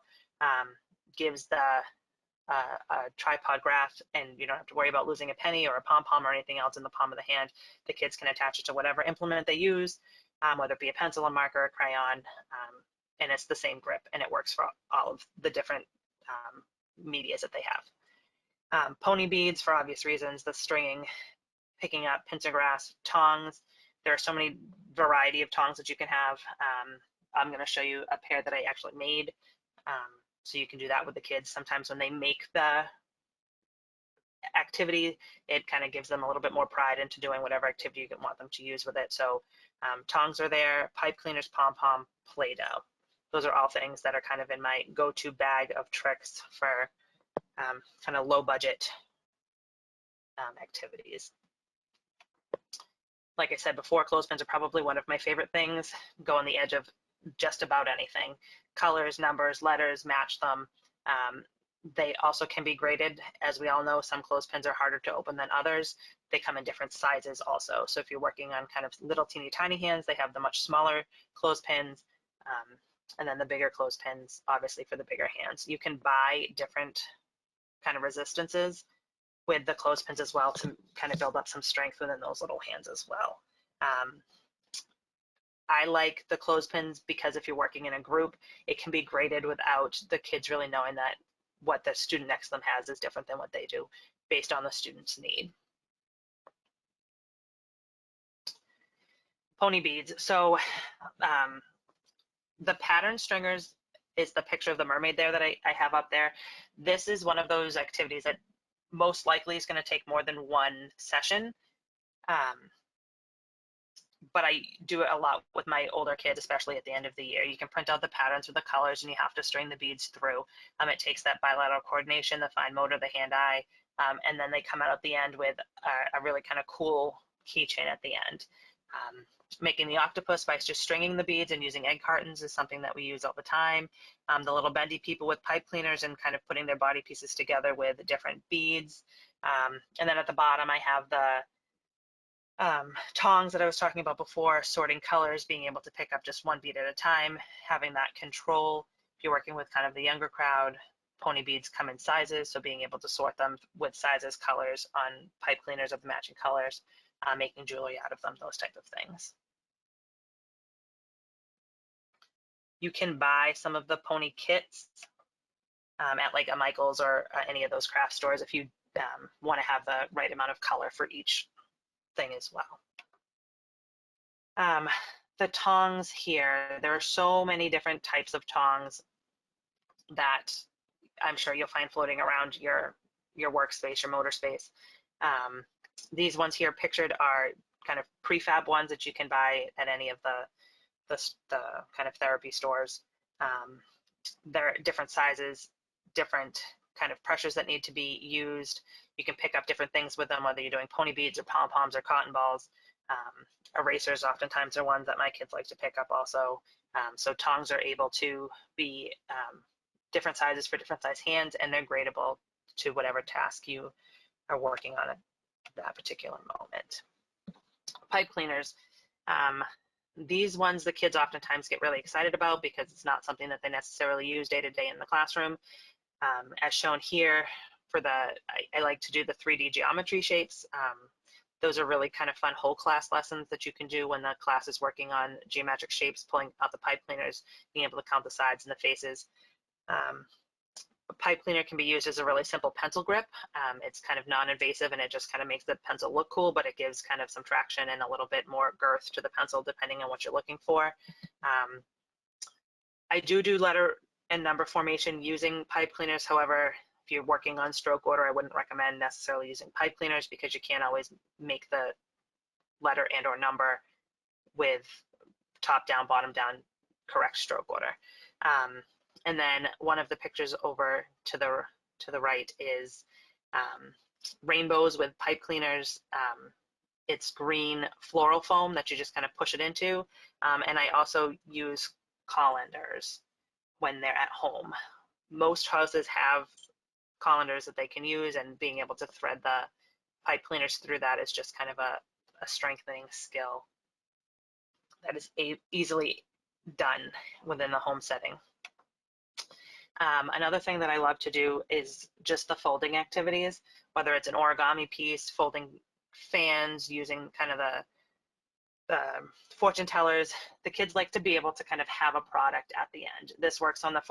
gives the a tripod grasp, and you don't have to worry about losing a penny or a pom-pom or anything else in the palm of the hand. The kids can attach it to whatever implement they use, whether it be a pencil, a marker, a crayon, and it's the same grip, and it works for all of the different medias that they have. Pony beads, for obvious reasons, the stringing, picking up, pincer grasp, tongs. There are so many variety of tongs that you can have. I'm going to show you a pair that I actually made. So you can do that with the kids. Sometimes when they make the activity, it kind of gives them a little bit more pride into doing whatever activity you want them to use with it. So tongs are there, pipe cleaners, pom-pom, Play-Doh. Those are all things that are kind of in my go-to bag of tricks for kind of low budget activities. Like I said before, clothespins are probably one of my favorite things. Go on the edge of just about anything. Colors, numbers, letters, match them. They also can be graded. As we all know, some clothespins are harder to open than others. They come in different sizes also. So if you're working on kind of little teeny tiny hands, they have the much smaller clothespins, and then the bigger clothespins, obviously for the bigger hands. You can buy different kind of resistances with the clothespins as well to kind of build up some strength within those little hands as well. I like the clothespins because if you're working in a group, it can be graded without the kids really knowing that what the student next to them has is different than what they do based on the student's need. Pony beads. So the pattern stringers is the picture of the mermaid there that I have up there. This is one of those activities that most likely is going to take more than one session. But I do it a lot with my older kids, especially at the end of the year. You can print out the patterns with the colors and you have to string the beads through. It takes that bilateral coordination, the fine motor, the hand-eye, and then they come out at the end with a really kind of cool keychain at the end. Making the octopus by just stringing the beads and using egg cartons is something that we use all the time. The little bendy people with pipe cleaners and kind of putting their body pieces together with different beads. And then at the bottom, I have the tongs that I was talking about before, sorting colors, being able to pick up just one bead at a time, having that control. If you're working with kind of the younger crowd, pony beads come in sizes, so being able to sort them with sizes, colors on pipe cleaners of the matching colors, making jewelry out of them, those type of things. You can buy some of the pony kits at like a Michael's or any of those craft stores if you want to have the right amount of color for each thing as well. The tongs here, there are so many different types of tongs that I'm sure you'll find floating around your workspace, your motor space. These ones here pictured are kind of prefab ones that you can buy at any of the kind of therapy stores. They're different sizes, different kind of pressures that need to be used. You can pick up different things with them, whether you're doing pony beads or pom-poms or cotton balls. Erasers oftentimes are ones that my kids like to pick up also. So tongs are able to be different sizes for different size hands, and they're gradable to whatever task you are working on at that particular moment. Pipe cleaners. These ones the kids oftentimes get really excited about because it's not something that they necessarily use day to day in the classroom. As shown here, I like to do the 3D geometry shapes. Those are really kind of fun whole class lessons that you can do when the class is working on geometric shapes, pulling out the pipe cleaners, being able to count the sides and the faces.
pipe cleaner can be used as a really simple pencil grip. It's kind of non-invasive and it just kind of makes the pencil look cool, but it gives kind of some traction and a little bit more girth to the pencil depending on what you're looking for. I do letter and number formation using pipe cleaners. However, if you're working on stroke order, I wouldn't recommend necessarily using pipe cleaners because you can't always make the letter and or number with top down, bottom down correct stroke order. And then one of the pictures over to the right is rainbows with pipe cleaners. It's green floral foam that you just kind of push it into. And I also use colanders when they're at home. Most houses have colanders that they can use, and being able to thread the pipe cleaners through that is just kind of a strengthening skill that is easily done within the home setting. Another thing that I love to do is just the folding activities, whether it's an origami piece, folding fans, using kind of the fortune tellers. The kids like to be able to kind of have a product at the end. This works on the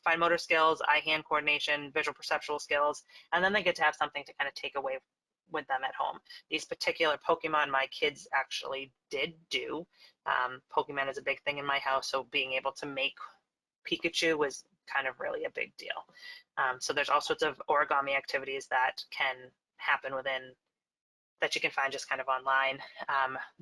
fine motor skills, eye-hand coordination, visual perceptual skills, and then they get to have something to kind of take away with them at home. These particular Pokemon my kids actually did do. Pokemon is a big thing in my house, so being able to make Pikachu was kind of really a big deal. So there's all sorts of origami activities that can happen that you can find just kind of online.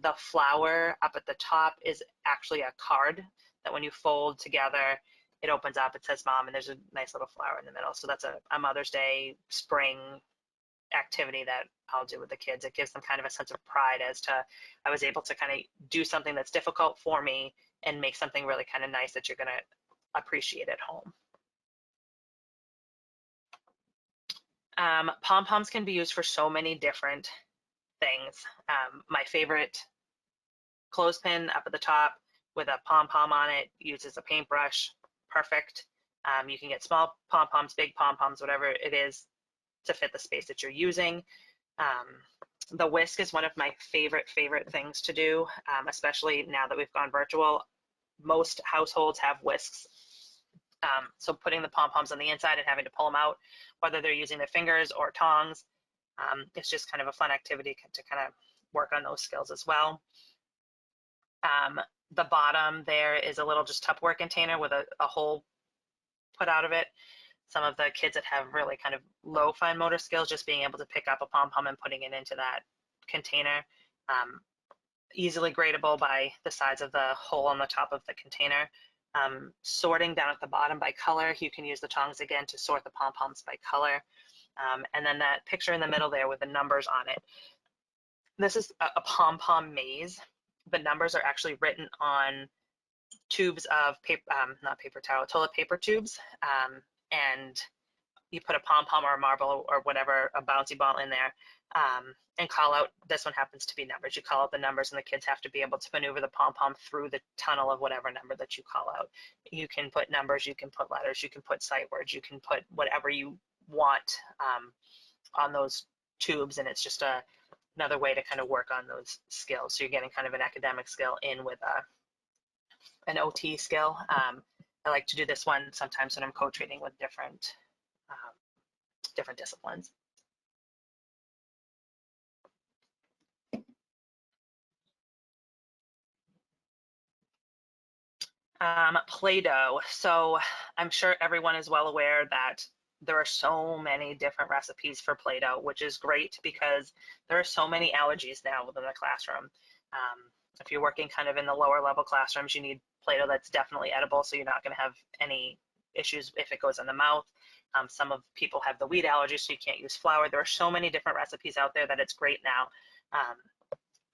The flower up at the top is actually a card that when you fold together, it opens up, it says mom, and there's a nice little flower in the middle. So that's a Mother's Day spring activity that I'll do with the kids. It gives them kind of a sense of pride as to, I was able to kind of do something that's difficult for me and make something really kind of nice that you're going to appreciate at home. Pom-poms can be used for so many different things. My favorite clothespin up at the top with a pom-pom on it, uses a paintbrush, perfect. You can get small pom-poms, big pom-poms, whatever it is to fit the space that you're using. The whisk is one of my favorite things to do, especially now that we've gone virtual. Most households have whisks. So putting the pom-poms on the inside and having to pull them out, whether they're using their fingers or tongs, it's just kind of a fun activity to kind of work on those skills as well. The bottom there is a little just Tupperware container with a hole put out of it. Some of the kids that have really kind of low fine motor skills, just being able to pick up a pom-pom and putting it into that container. Easily gradable by the size of the hole on the top of the container. Sorting down at the bottom by color, you can use the tongs again to sort the pom-poms by color. And then that picture in the middle there with the numbers on it. This is a pom-pom maze. The numbers are actually written on tubes of paper, not paper towel, toilet paper tubes. And you put a pom-pom or a marble or whatever, a bouncy ball in there, and call out, this one happens to be numbers. You call out the numbers and the kids have to be able to maneuver the pom-pom through the tunnel of whatever number that you call out. You can put numbers, you can put letters, you can put sight words, you can put whatever you want on those tubes, and it's just another way to kind of work on those skills. So you're getting kind of an academic skill in with an OT skill. I like to do this one sometimes when I'm co-training with different disciplines. Play-Doh. So I'm sure everyone is well aware that there are so many different recipes for Play-Doh, which is great because there are so many allergies now within the classroom. If you're working kind of in the lower level classrooms, you need Play-Doh that's definitely edible, so you're not going to have any issues if it goes in the mouth. Some of people have the wheat allergy, so you can't use flour. There are so many different recipes out there that it's great now.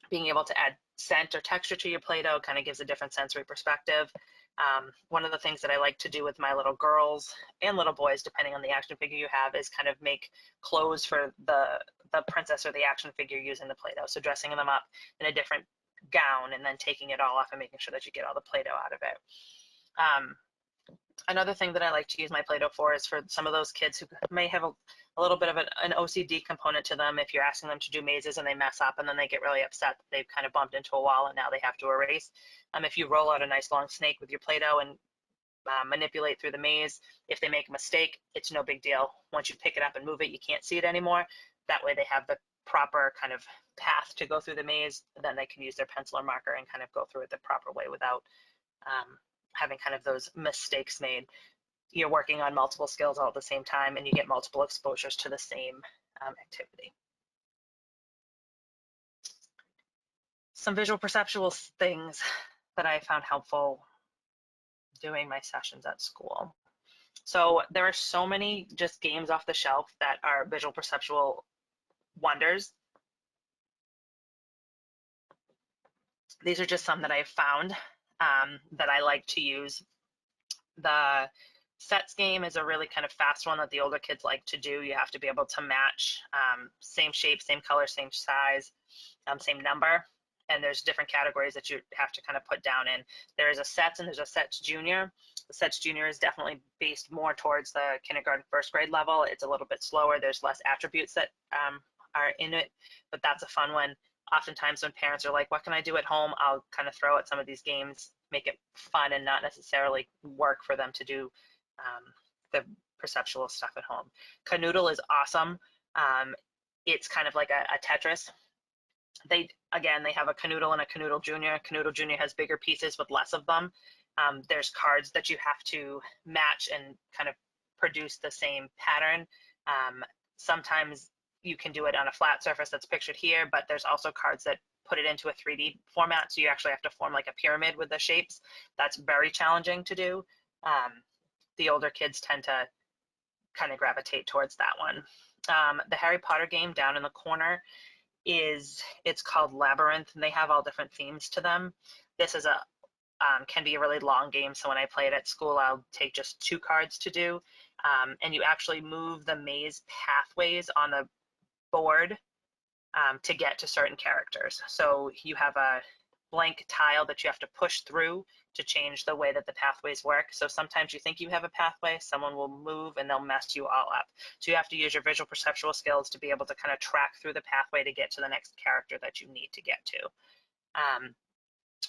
Being able to add scent or texture to your Play-Doh kind of gives a different sensory perspective. One of the things that I like to do with my little girls and little boys, depending on the action figure you have, is kind of make clothes for the princess or the action figure using the Play-Doh. So dressing them up in a different gown and then taking it all off and making sure that you get all the Play-Doh out of it. Another thing that I like to use my Play-Doh for is for some of those kids who may have a little bit of an OCD component to them. If you're asking them to do mazes and they mess up and then they get really upset that they've kind of bumped into a wall and now they have to erase. If you roll out a nice long snake with your Play-Doh and manipulate through the maze. If they make a mistake, it's no big deal. Once you pick it up and move it, you can't see it anymore. That way they have the proper kind of path to go through the maze. Then they can use their pencil or marker and kind of go through it the proper way without having kind of those mistakes made. You're working on multiple skills all at the same time, and you get multiple exposures to the same activity. Some visual perceptual things that I found helpful doing my sessions at school. So there are so many just games off the shelf that are visual perceptual wonders. These are just some that I've found that I like to use. The sets game is a really kind of fast one that the older kids like to do. You have to be able to match same shape, same color, same size, same number. And there's different categories that you have to kind of put down in. There is a sets and there's a sets junior. The sets junior is definitely based more towards the kindergarten, first grade level. It's a little bit slower. There's less attributes that are in it, but that's a fun one. Oftentimes when parents are like, what can I do at home? I'll kind of throw out some of these games, make it fun and not necessarily work for them to do the perceptual stuff at home. Canoodle is awesome. It's kind of like a Tetris. They have a Canoodle and a Canoodle Junior. Canoodle Junior has bigger pieces with less of them. There's cards that you have to match and kind of produce the same pattern. Sometimes you can do it on a flat surface that's pictured here, but there's also cards that put it into a 3D format, so you actually have to form like a pyramid with the shapes. That's very challenging to do. The older kids tend to kind of gravitate towards that one. The Harry Potter game down in the corner it's called Labyrinth, and they have all different themes to them. This is can be a really long game, so when I play it at school, I'll take just 2 cards to do, and you actually move the maze pathways on the board to get to certain characters. So you have a blank tile that you have to push through to change the way that the pathways work. So sometimes you think you have a pathway, someone will move and they'll mess you all up. So you have to use your visual perceptual skills to be able to kind of track through the pathway to get to the next character that you need to get to.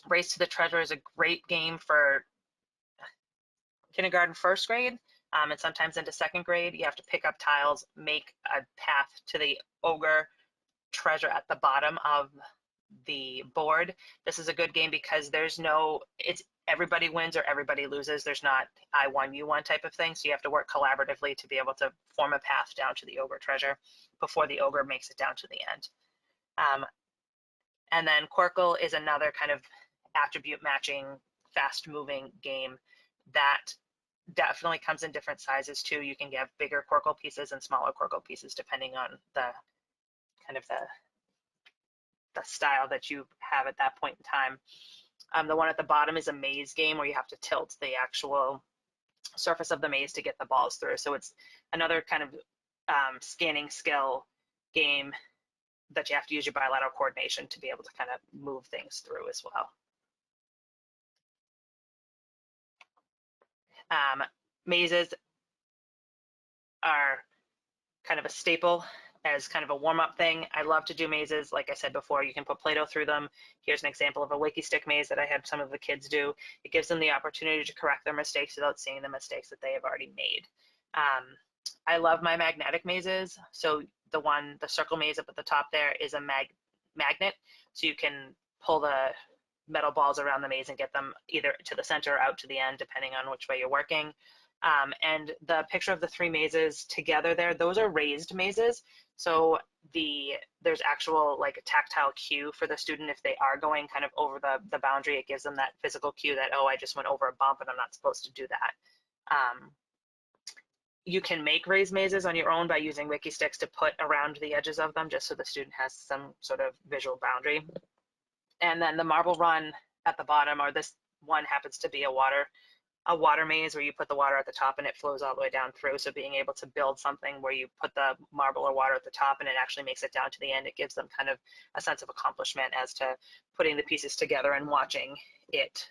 Race to the Treasure is a great game for kindergarten, first grade, and sometimes into second grade. You have to pick up tiles, make a path to the ogre treasure at the bottom of the board. This is a good game because it's everybody wins or everybody loses. There's not I won, you won type of thing. So you have to work collaboratively to be able to form a path down to the ogre treasure before the ogre makes it down to the end. And then Quirkle is another kind of attribute matching, fast moving game that definitely comes in different sizes too. You can get bigger Quirkle pieces and smaller Quirkle pieces depending on the kind of the style that you have at that point in time. The one at the bottom is a maze game where you have to tilt the actual surface of the maze to get the balls through. So it's another kind of scanning skill game that you have to use your bilateral coordination to be able to kind of move things through as well. Mazes are kind of a staple as kind of a warm-up thing. I love to do mazes. Like I said before, you can put Play-Doh through them. Here's an example of a Wiki Stick maze that I had some of the kids do. It gives them the opportunity to correct their mistakes without seeing the mistakes that they have already made. I love my magnetic mazes. So the circle maze up at the top there is a magnet. So you can pull the metal balls around the maze and get them either to the center or out to the end, depending on which way you're working. And the picture of the 3 mazes together there, those are raised mazes. So there's actual like a tactile cue for the student if they are going kind of over the boundary. It gives them that physical cue that, oh, I just went over a bump and I'm not supposed to do that. You can make raised mazes on your own by using Wiki Sticks to put around the edges of them, just so the student has some sort of visual boundary. And then the marble run at the bottom, or this one happens to be a water maze where you put the water at the top and it flows all the way down through. So being able to build something where you put the marble or water at the top and it actually makes it down to the end, it gives them kind of a sense of accomplishment as to putting the pieces together and watching it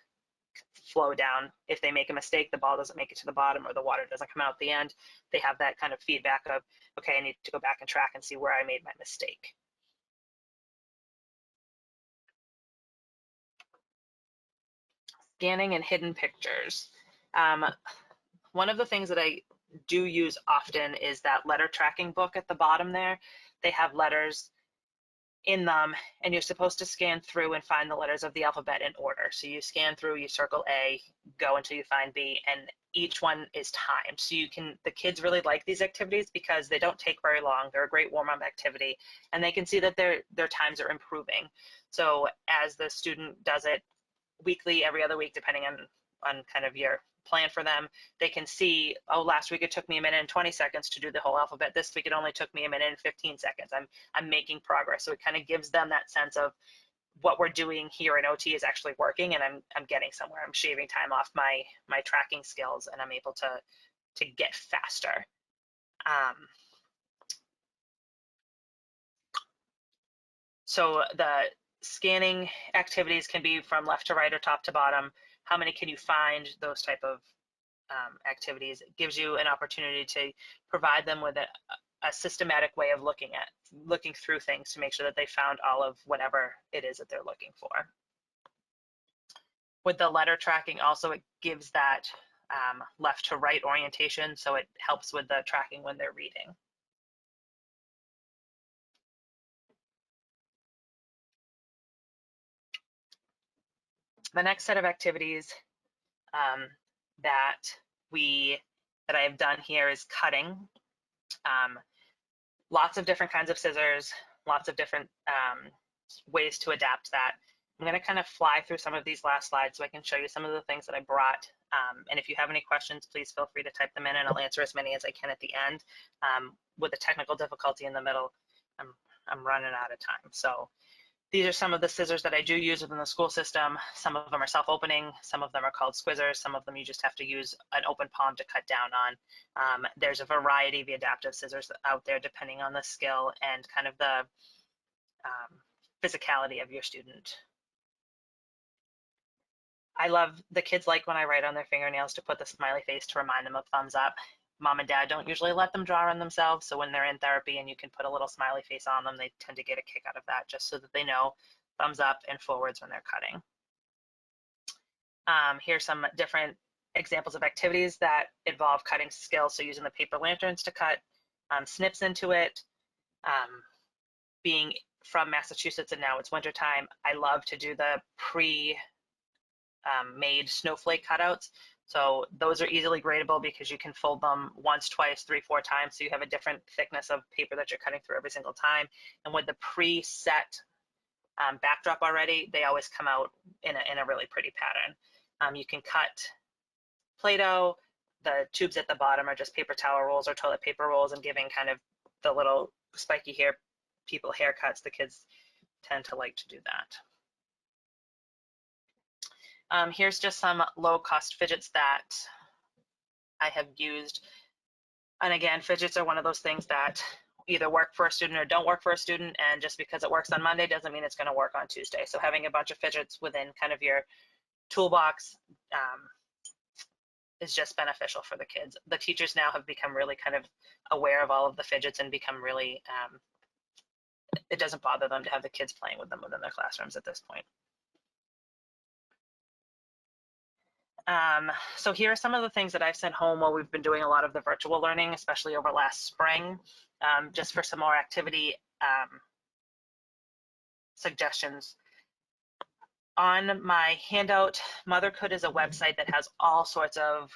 flow down. If they make a mistake, the ball doesn't make it to the bottom or the water doesn't come out at the end, they have that kind of feedback of, okay, I need to go back and track and see where I made my mistake. Scanning and hidden pictures. One of the things that I do use often is that letter tracking book at the bottom there. They have letters in them, and you're supposed to scan through and find the letters of the alphabet in order. So you scan through, you circle A, go until you find B, and each one is timed. So the kids really like these activities because they don't take very long. They're a great warm-up activity, and they can see that their times are improving. So as the student does it weekly, every other week, depending on kind of your plan for them, they can see, oh, last week it took me 1 minute and 20 seconds to do the whole alphabet. This week it only took me 1 minute and 15 seconds. I'm making progress. So it kind of gives them that sense of what we're doing here in OT is actually working, and I'm getting somewhere. I'm shaving time off my tracking skills, and I'm able to get faster. So the scanning activities can be from left to right or top to bottom. How many can you find? Those type of activities. It gives you an opportunity to provide them with a systematic way of looking through things to make sure that they found all of whatever it is that they're looking for. With the letter tracking also, it gives that left to right orientation, so it helps with the tracking when they're reading. The next set of activities that I have done here is cutting. Lots of different kinds of scissors, lots of different ways to adapt that. I'm going to kind of fly through some of these last slides so I can show you some of the things that I brought. And if you have any questions, please feel free to type them in, and I'll answer as many as I can at the end. With the technical difficulty in the middle, I'm running out of time. So these are some of the scissors that I do use within the school system. Some of them are self-opening, some of them are called squizzers, some of them you just have to use an open palm to cut down on. There's a variety of adaptive scissors out there depending on the skill and kind of the physicality of your student. I love, the kids like when I write on their fingernails to put the smiley face to remind them of thumbs up. Mom and dad don't usually let them draw on themselves, so when they're in therapy and you can put a little smiley face on them, they tend to get a kick out of that, just so that they know thumbs up and forwards when they're cutting. Here's some different examples of activities that involve cutting skills, so using the paper lanterns to cut snips into it. Being from Massachusetts and now it's wintertime, I love to do the pre-made snowflake cutouts. So those are easily gradable because you can fold them once, twice, 3, 4 times. So you have a different thickness of paper that you're cutting through every single time. And with the preset backdrop already, they always come out in a really pretty pattern. You can cut Play-Doh. The tubes at the bottom are just paper towel rolls or toilet paper rolls, and giving kind of the little spiky hair people haircuts. The kids tend to like to do that. Here's just some low-cost fidgets that I have used. And again, fidgets are one of those things that either work for a student or don't work for a student, and just because it works on Monday doesn't mean it's going to work on Tuesday. So having a bunch of fidgets within kind of your toolbox is just beneficial for the kids. The teachers now have become really kind of aware of all of the fidgets and become really, it doesn't bother them to have the kids playing with them within their classrooms at this point. So here are some of the things that I've sent home while we've been doing a lot of the virtual learning, especially over last spring, just for some more activity suggestions. On my handout, Motherhood is a website that has all sorts of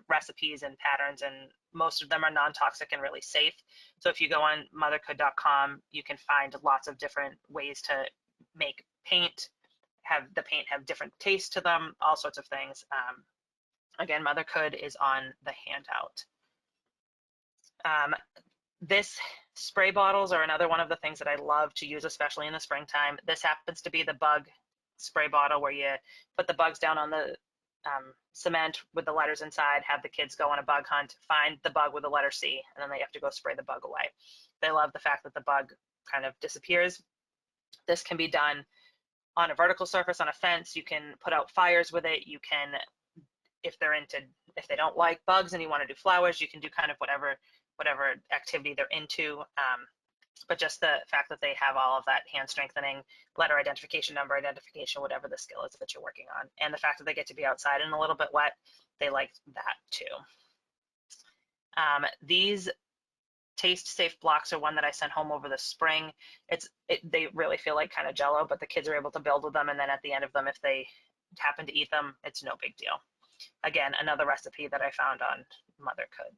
recipes and patterns, and most of them are non-toxic and really safe. So if you go on motherhood.com, you can find lots of different ways to make paint, have the paint have different tastes to them, all sorts of things. Again, Motherhood is on the handout. This spray bottles are another one of the things that I love to use, especially in the springtime. This happens to be the bug spray bottle where you put the bugs down on the cement with the letters inside, have the kids go on a bug hunt, find the bug with the letter C, and then they have to go spray the bug away. They love the fact that the bug kind of disappears. This can be done on a vertical surface, on a fence. You can put out fires with it. You can, if they don't like bugs and you want to do flowers, you can do kind of whatever activity they're into. But just the fact that they have all of that hand strengthening, letter identification, number identification, whatever the skill is that you're working on, and the fact that they get to be outside and a little bit wet, they like that too. These taste safe blocks are one that I sent home over the spring. They really feel like kind of Jello, but the kids are able to build with them, and then at the end of them, if they happen to eat them, it's no big deal. Again, another recipe that I found on Mother Could.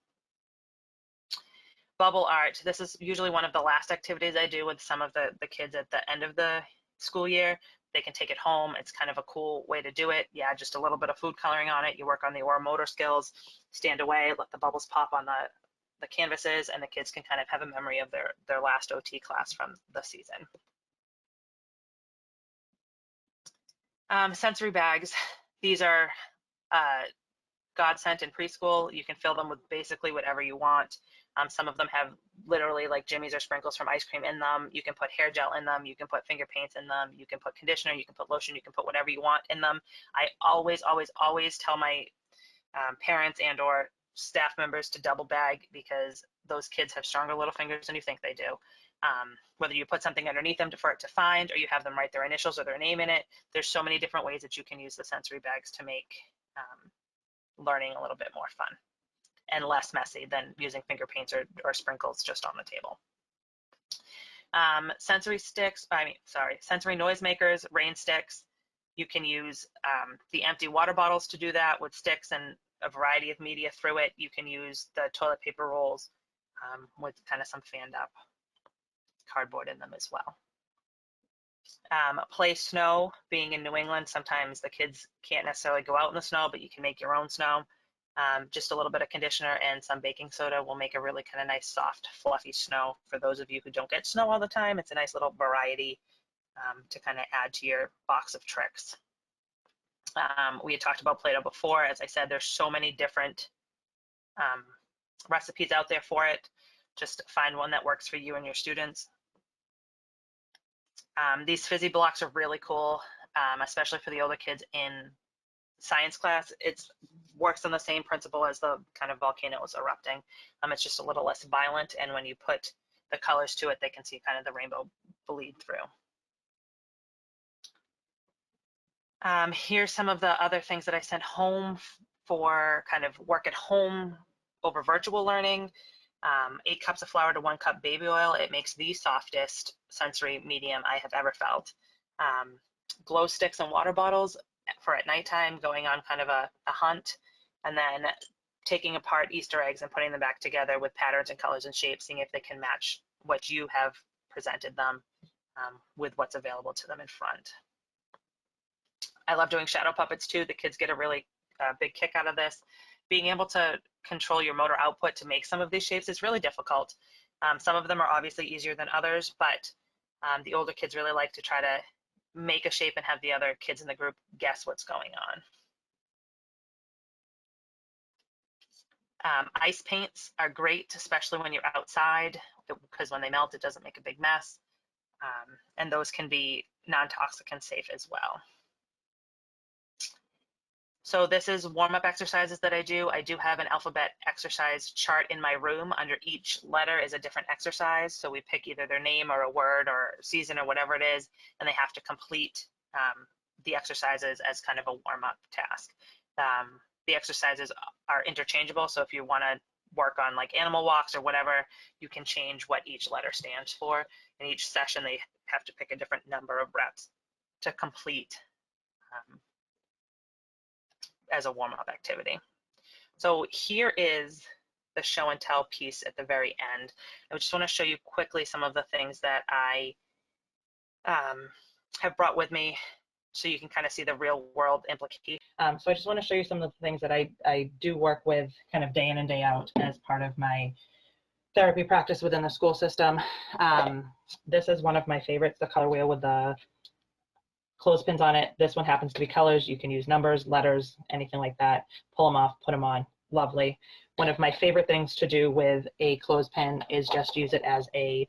Bubble art. This is usually one of the last activities I do with some of the kids at the end of the school year. They can take it home. It's kind of a cool way to do it. Yeah, just a little bit of food coloring on it. You work on the oral motor skills, stand away, let the bubbles pop on the canvases, and the kids can kind of have a memory of their last OT class from the season. Sensory bags. These are godsend in preschool. You can fill them with basically whatever you want. Some of them have literally like jimmies or sprinkles from ice cream in them. You can put hair gel in them. You can put finger paints in them. You can put conditioner. You can put lotion. You can put whatever you want in them. I always tell my parents and or staff members to double bag, because those kids have stronger little fingers than you think they do. Whether you put something underneath them for it to find, or you have them write their initials or their name in it, there's so many different ways that you can use the sensory bags to make learning a little bit more fun and less messy than using finger paints or sprinkles just on the table. Sensory noisemakers, rain sticks. You can use the empty water bottles to do that with sticks and a variety of media through it. You can use the toilet paper rolls with kind of some fanned up cardboard in them as well. Play snow. Being in New England, sometimes the kids can't necessarily go out in the snow, but you can make your own snow. Just a little bit of conditioner and some baking soda will make a really kind of nice, soft, fluffy snow. For those of you who don't get snow all the time, it's a nice little variety to kind of add to your box of tricks. We had talked about Play-Doh before. As I said, there's so many different recipes out there for it. Just find one that works for you and your students. These fizzy blocks are really cool, especially for the older kids in science class. It works on the same principle as the kind of volcanoes erupting. It's just a little less violent, and when you put the colors to it, they can see kind of the rainbow bleed through. Here's some of the other things that I sent home for kind of work at home over virtual learning. 8 cups of flour to 1 cup baby oil. It makes the softest sensory medium I have ever felt. Glow sticks and water bottles for at nighttime, going on kind of a hunt, and then taking apart Easter eggs and putting them back together with patterns and colors and shapes, seeing if they can match what you have presented them with what's available to them in front. I love doing shadow puppets too. The kids get a really big kick out of this. Being able to control your motor output to make some of these shapes is really difficult. Some of them are obviously easier than others, but the older kids really like to try to make a shape and have the other kids in the group guess what's going on. Ice paints are great, especially when you're outside, because when they melt, it doesn't make a big mess. And those can be non-toxic and safe as well. So this is warm-up exercises that I do. I do have an alphabet exercise chart in my room. Under each letter is a different exercise. So we pick either their name or a word or season or whatever it is, and they have to complete the exercises as kind of a warm-up task. The exercises are interchangeable. So if you want to work on like animal walks or whatever, you can change what each letter stands for. In each session, they have to pick a different number of reps to complete as a warm-up activity. So here is the show and tell piece at the very end. I just want to show you quickly some of the things that I have brought with me so you can kind of see the real world implication. So I just want to show you some of the things that I do work with kind of day in and day out as part of my therapy practice within the school system. This is one of my favorites, the color wheel with the clothespins on it. This one happens to be colors. You can use numbers, letters, anything like that. Pull them off, put them on. Lovely. One of my favorite things to do with a clothespin is just use it as a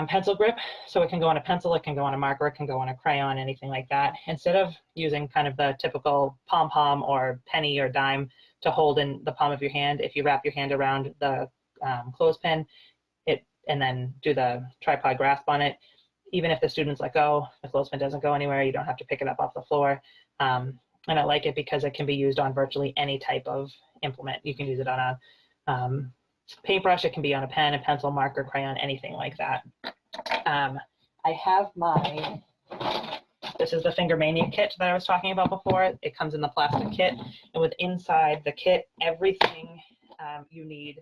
pencil grip. So it can go on a pencil, it can go on a marker, it can go on a crayon, anything like that. Instead of using kind of the typical pom-pom or penny or dime to hold in the palm of your hand, if you wrap your hand around the clothespin, it
and then do the tripod grasp on it. Even if the students let go, the clothespin doesn't go anywhere, you don't have to pick it up off the floor. And I like it because it can be used on virtually any type of implement. You can use it on a paintbrush, it can be on a pen, a pencil, marker, crayon, anything like that. I have this is the Finger Mania kit that I was talking about before. It comes in the plastic kit, and with inside the kit, everything you need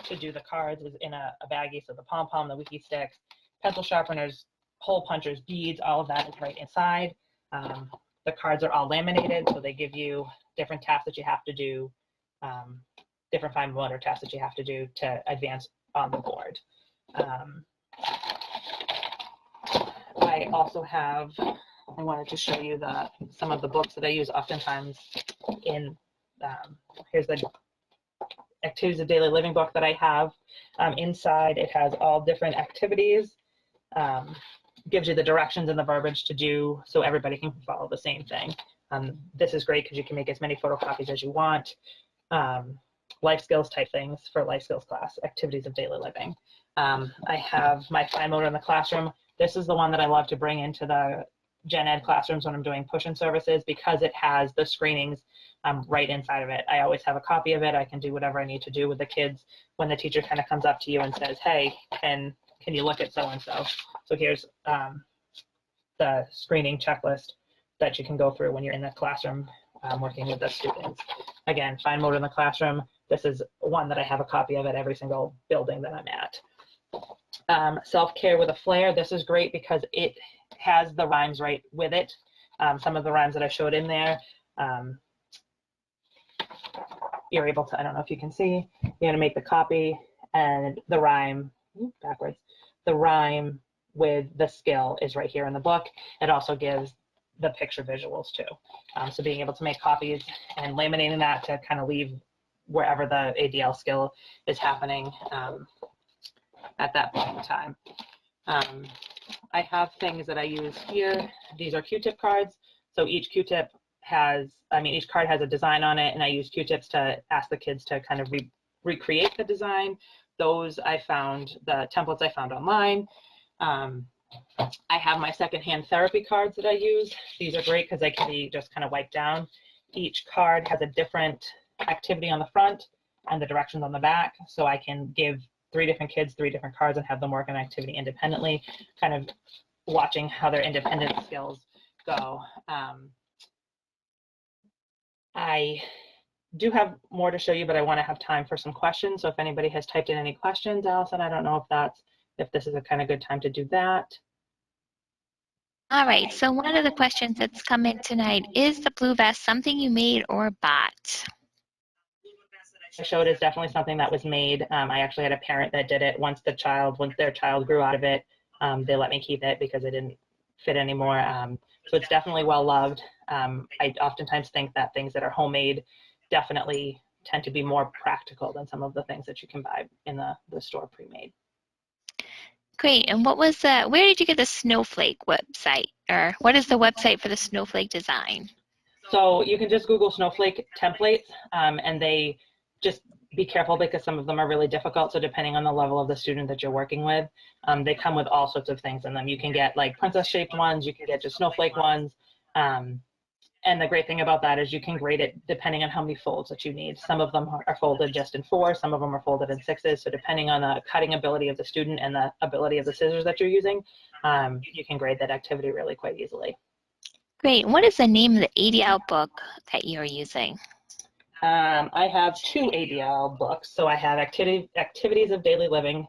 to do the cards is in a baggie. So the pom-pom, the wiki sticks, pencil sharpeners, hole punchers, beads, all of that is right inside. The cards are all laminated, so they give you different tasks that you have to do, different fine motor tasks that you have to do to advance on the board. I also have, I wanted to show you some of the books that I use oftentimes in, here's the Activities of Daily Living book that I have. Inside it has all different activities, gives you the directions and the verbiage to do so everybody can follow the same thing. This is great because you can make as many photocopies as you want. Life skills type things for life skills class, Activities of Daily Living. I have my fine motor in the classroom. This is the one that I love to bring into the gen ed classrooms when I'm doing push-in services because it has the screenings right inside of it. I always have a copy of it. I can do whatever I need to do with the kids when the teacher kind of comes up to you and says, hey, can you look at so-and-so? So here's the screening checklist that you can go through when you're in the classroom working with the students. Again, fine motor in the classroom. This is one that I have a copy of at every single building that I'm at. Self-care with a flair. This is great because it has the rhymes right with it. Some of the rhymes that I showed in there, you're able to, I don't know if you can see, you're gonna make the copy and the rhyme, backwards, the rhyme with the skill is right here in the book. It also gives the picture visuals too. So being able to make copies and laminating that to kind of leave wherever the ADL skill is happening at that point in time. I have things that I use here. These are Q-tip cards. So each Q-tip has, each card has a design on it, and I use Q-tips to ask the kids to kind of recreate the design. Those I found, the templates I found online. I have my secondhand therapy cards that I use. These are great because they can be just kind of wiped down. Each card has a different activity on the front and the directions on the back. So I can give 3 different kids 3 different cards and have them work on an activity independently, kind of watching how their independent skills go. I do have more to show you, but I want to have time for some questions. So if anybody has typed in any questions, Allison, I don't know if this is a kind of good time to do that.
All right, so one of the questions that's come in tonight, is the blue vest something you made or bought?
I showed is definitely something that was made. I actually had a parent that did it once their child grew out of it. They let me keep it because it didn't fit anymore. So it's definitely well loved. I oftentimes think that things that are homemade definitely tend to be more practical than some of the things that you can buy in the store pre-made.
Great, and where did you get the snowflake website? Or what is the website for the snowflake design?
So you can just Google snowflake templates, and they just be careful because some of them are really difficult. So depending on the level of the student that you're working with, they come with all sorts of things in them. You can get like princess shaped ones, you can get just snowflake ones. And the great thing about that is you can grade it depending on how many folds that you need. Some of them are folded just in 4, some of them are folded in 6s. So depending on the cutting ability of the student and the ability of the scissors that you're using, you can grade that activity really quite easily.
Great, what is the name of the ADL book that you're using?
I have 2 ADL books. So I have Activities of Daily Living.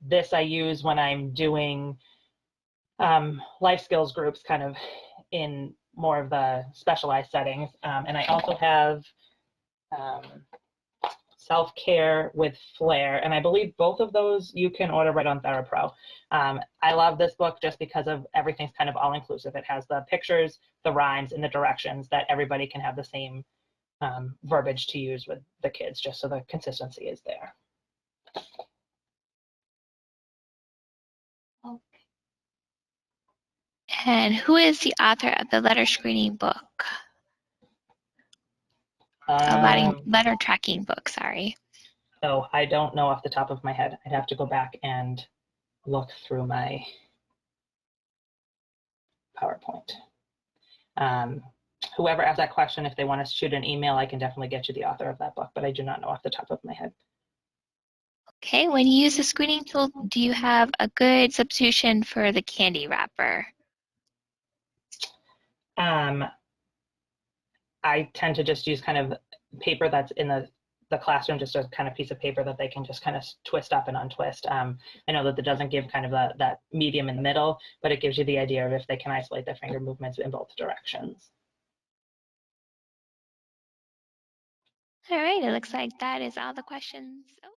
This I use when I'm doing life skills groups kind of in more of the specialized settings. And I also have Self-Care with Flair. And I believe both of those you can order right on Therapro. I love this book just because of everything's kind of all-inclusive. It has the pictures, the rhymes, and the directions that everybody can have the same verbiage to use with the kids, just so the consistency is there.
And who is the author of the letter screening book? Letter tracking book, sorry.
So I don't know off the top of my head. I'd have to go back and look through my PowerPoint. Whoever asked that question, if they want to shoot an email, I can definitely get you the author of that book, but I do not know off the top of my head.
Okay, when you use the screening tool, do you have a good substitution for the candy wrapper?
I tend to just use kind of paper that's in the classroom, just a kind of piece of paper that they can just kind of twist up and untwist. I know that it doesn't give kind of that medium in the middle, but it gives you the idea of if they can isolate their finger movements in both directions.
All right, it looks like that is all the questions. Oh.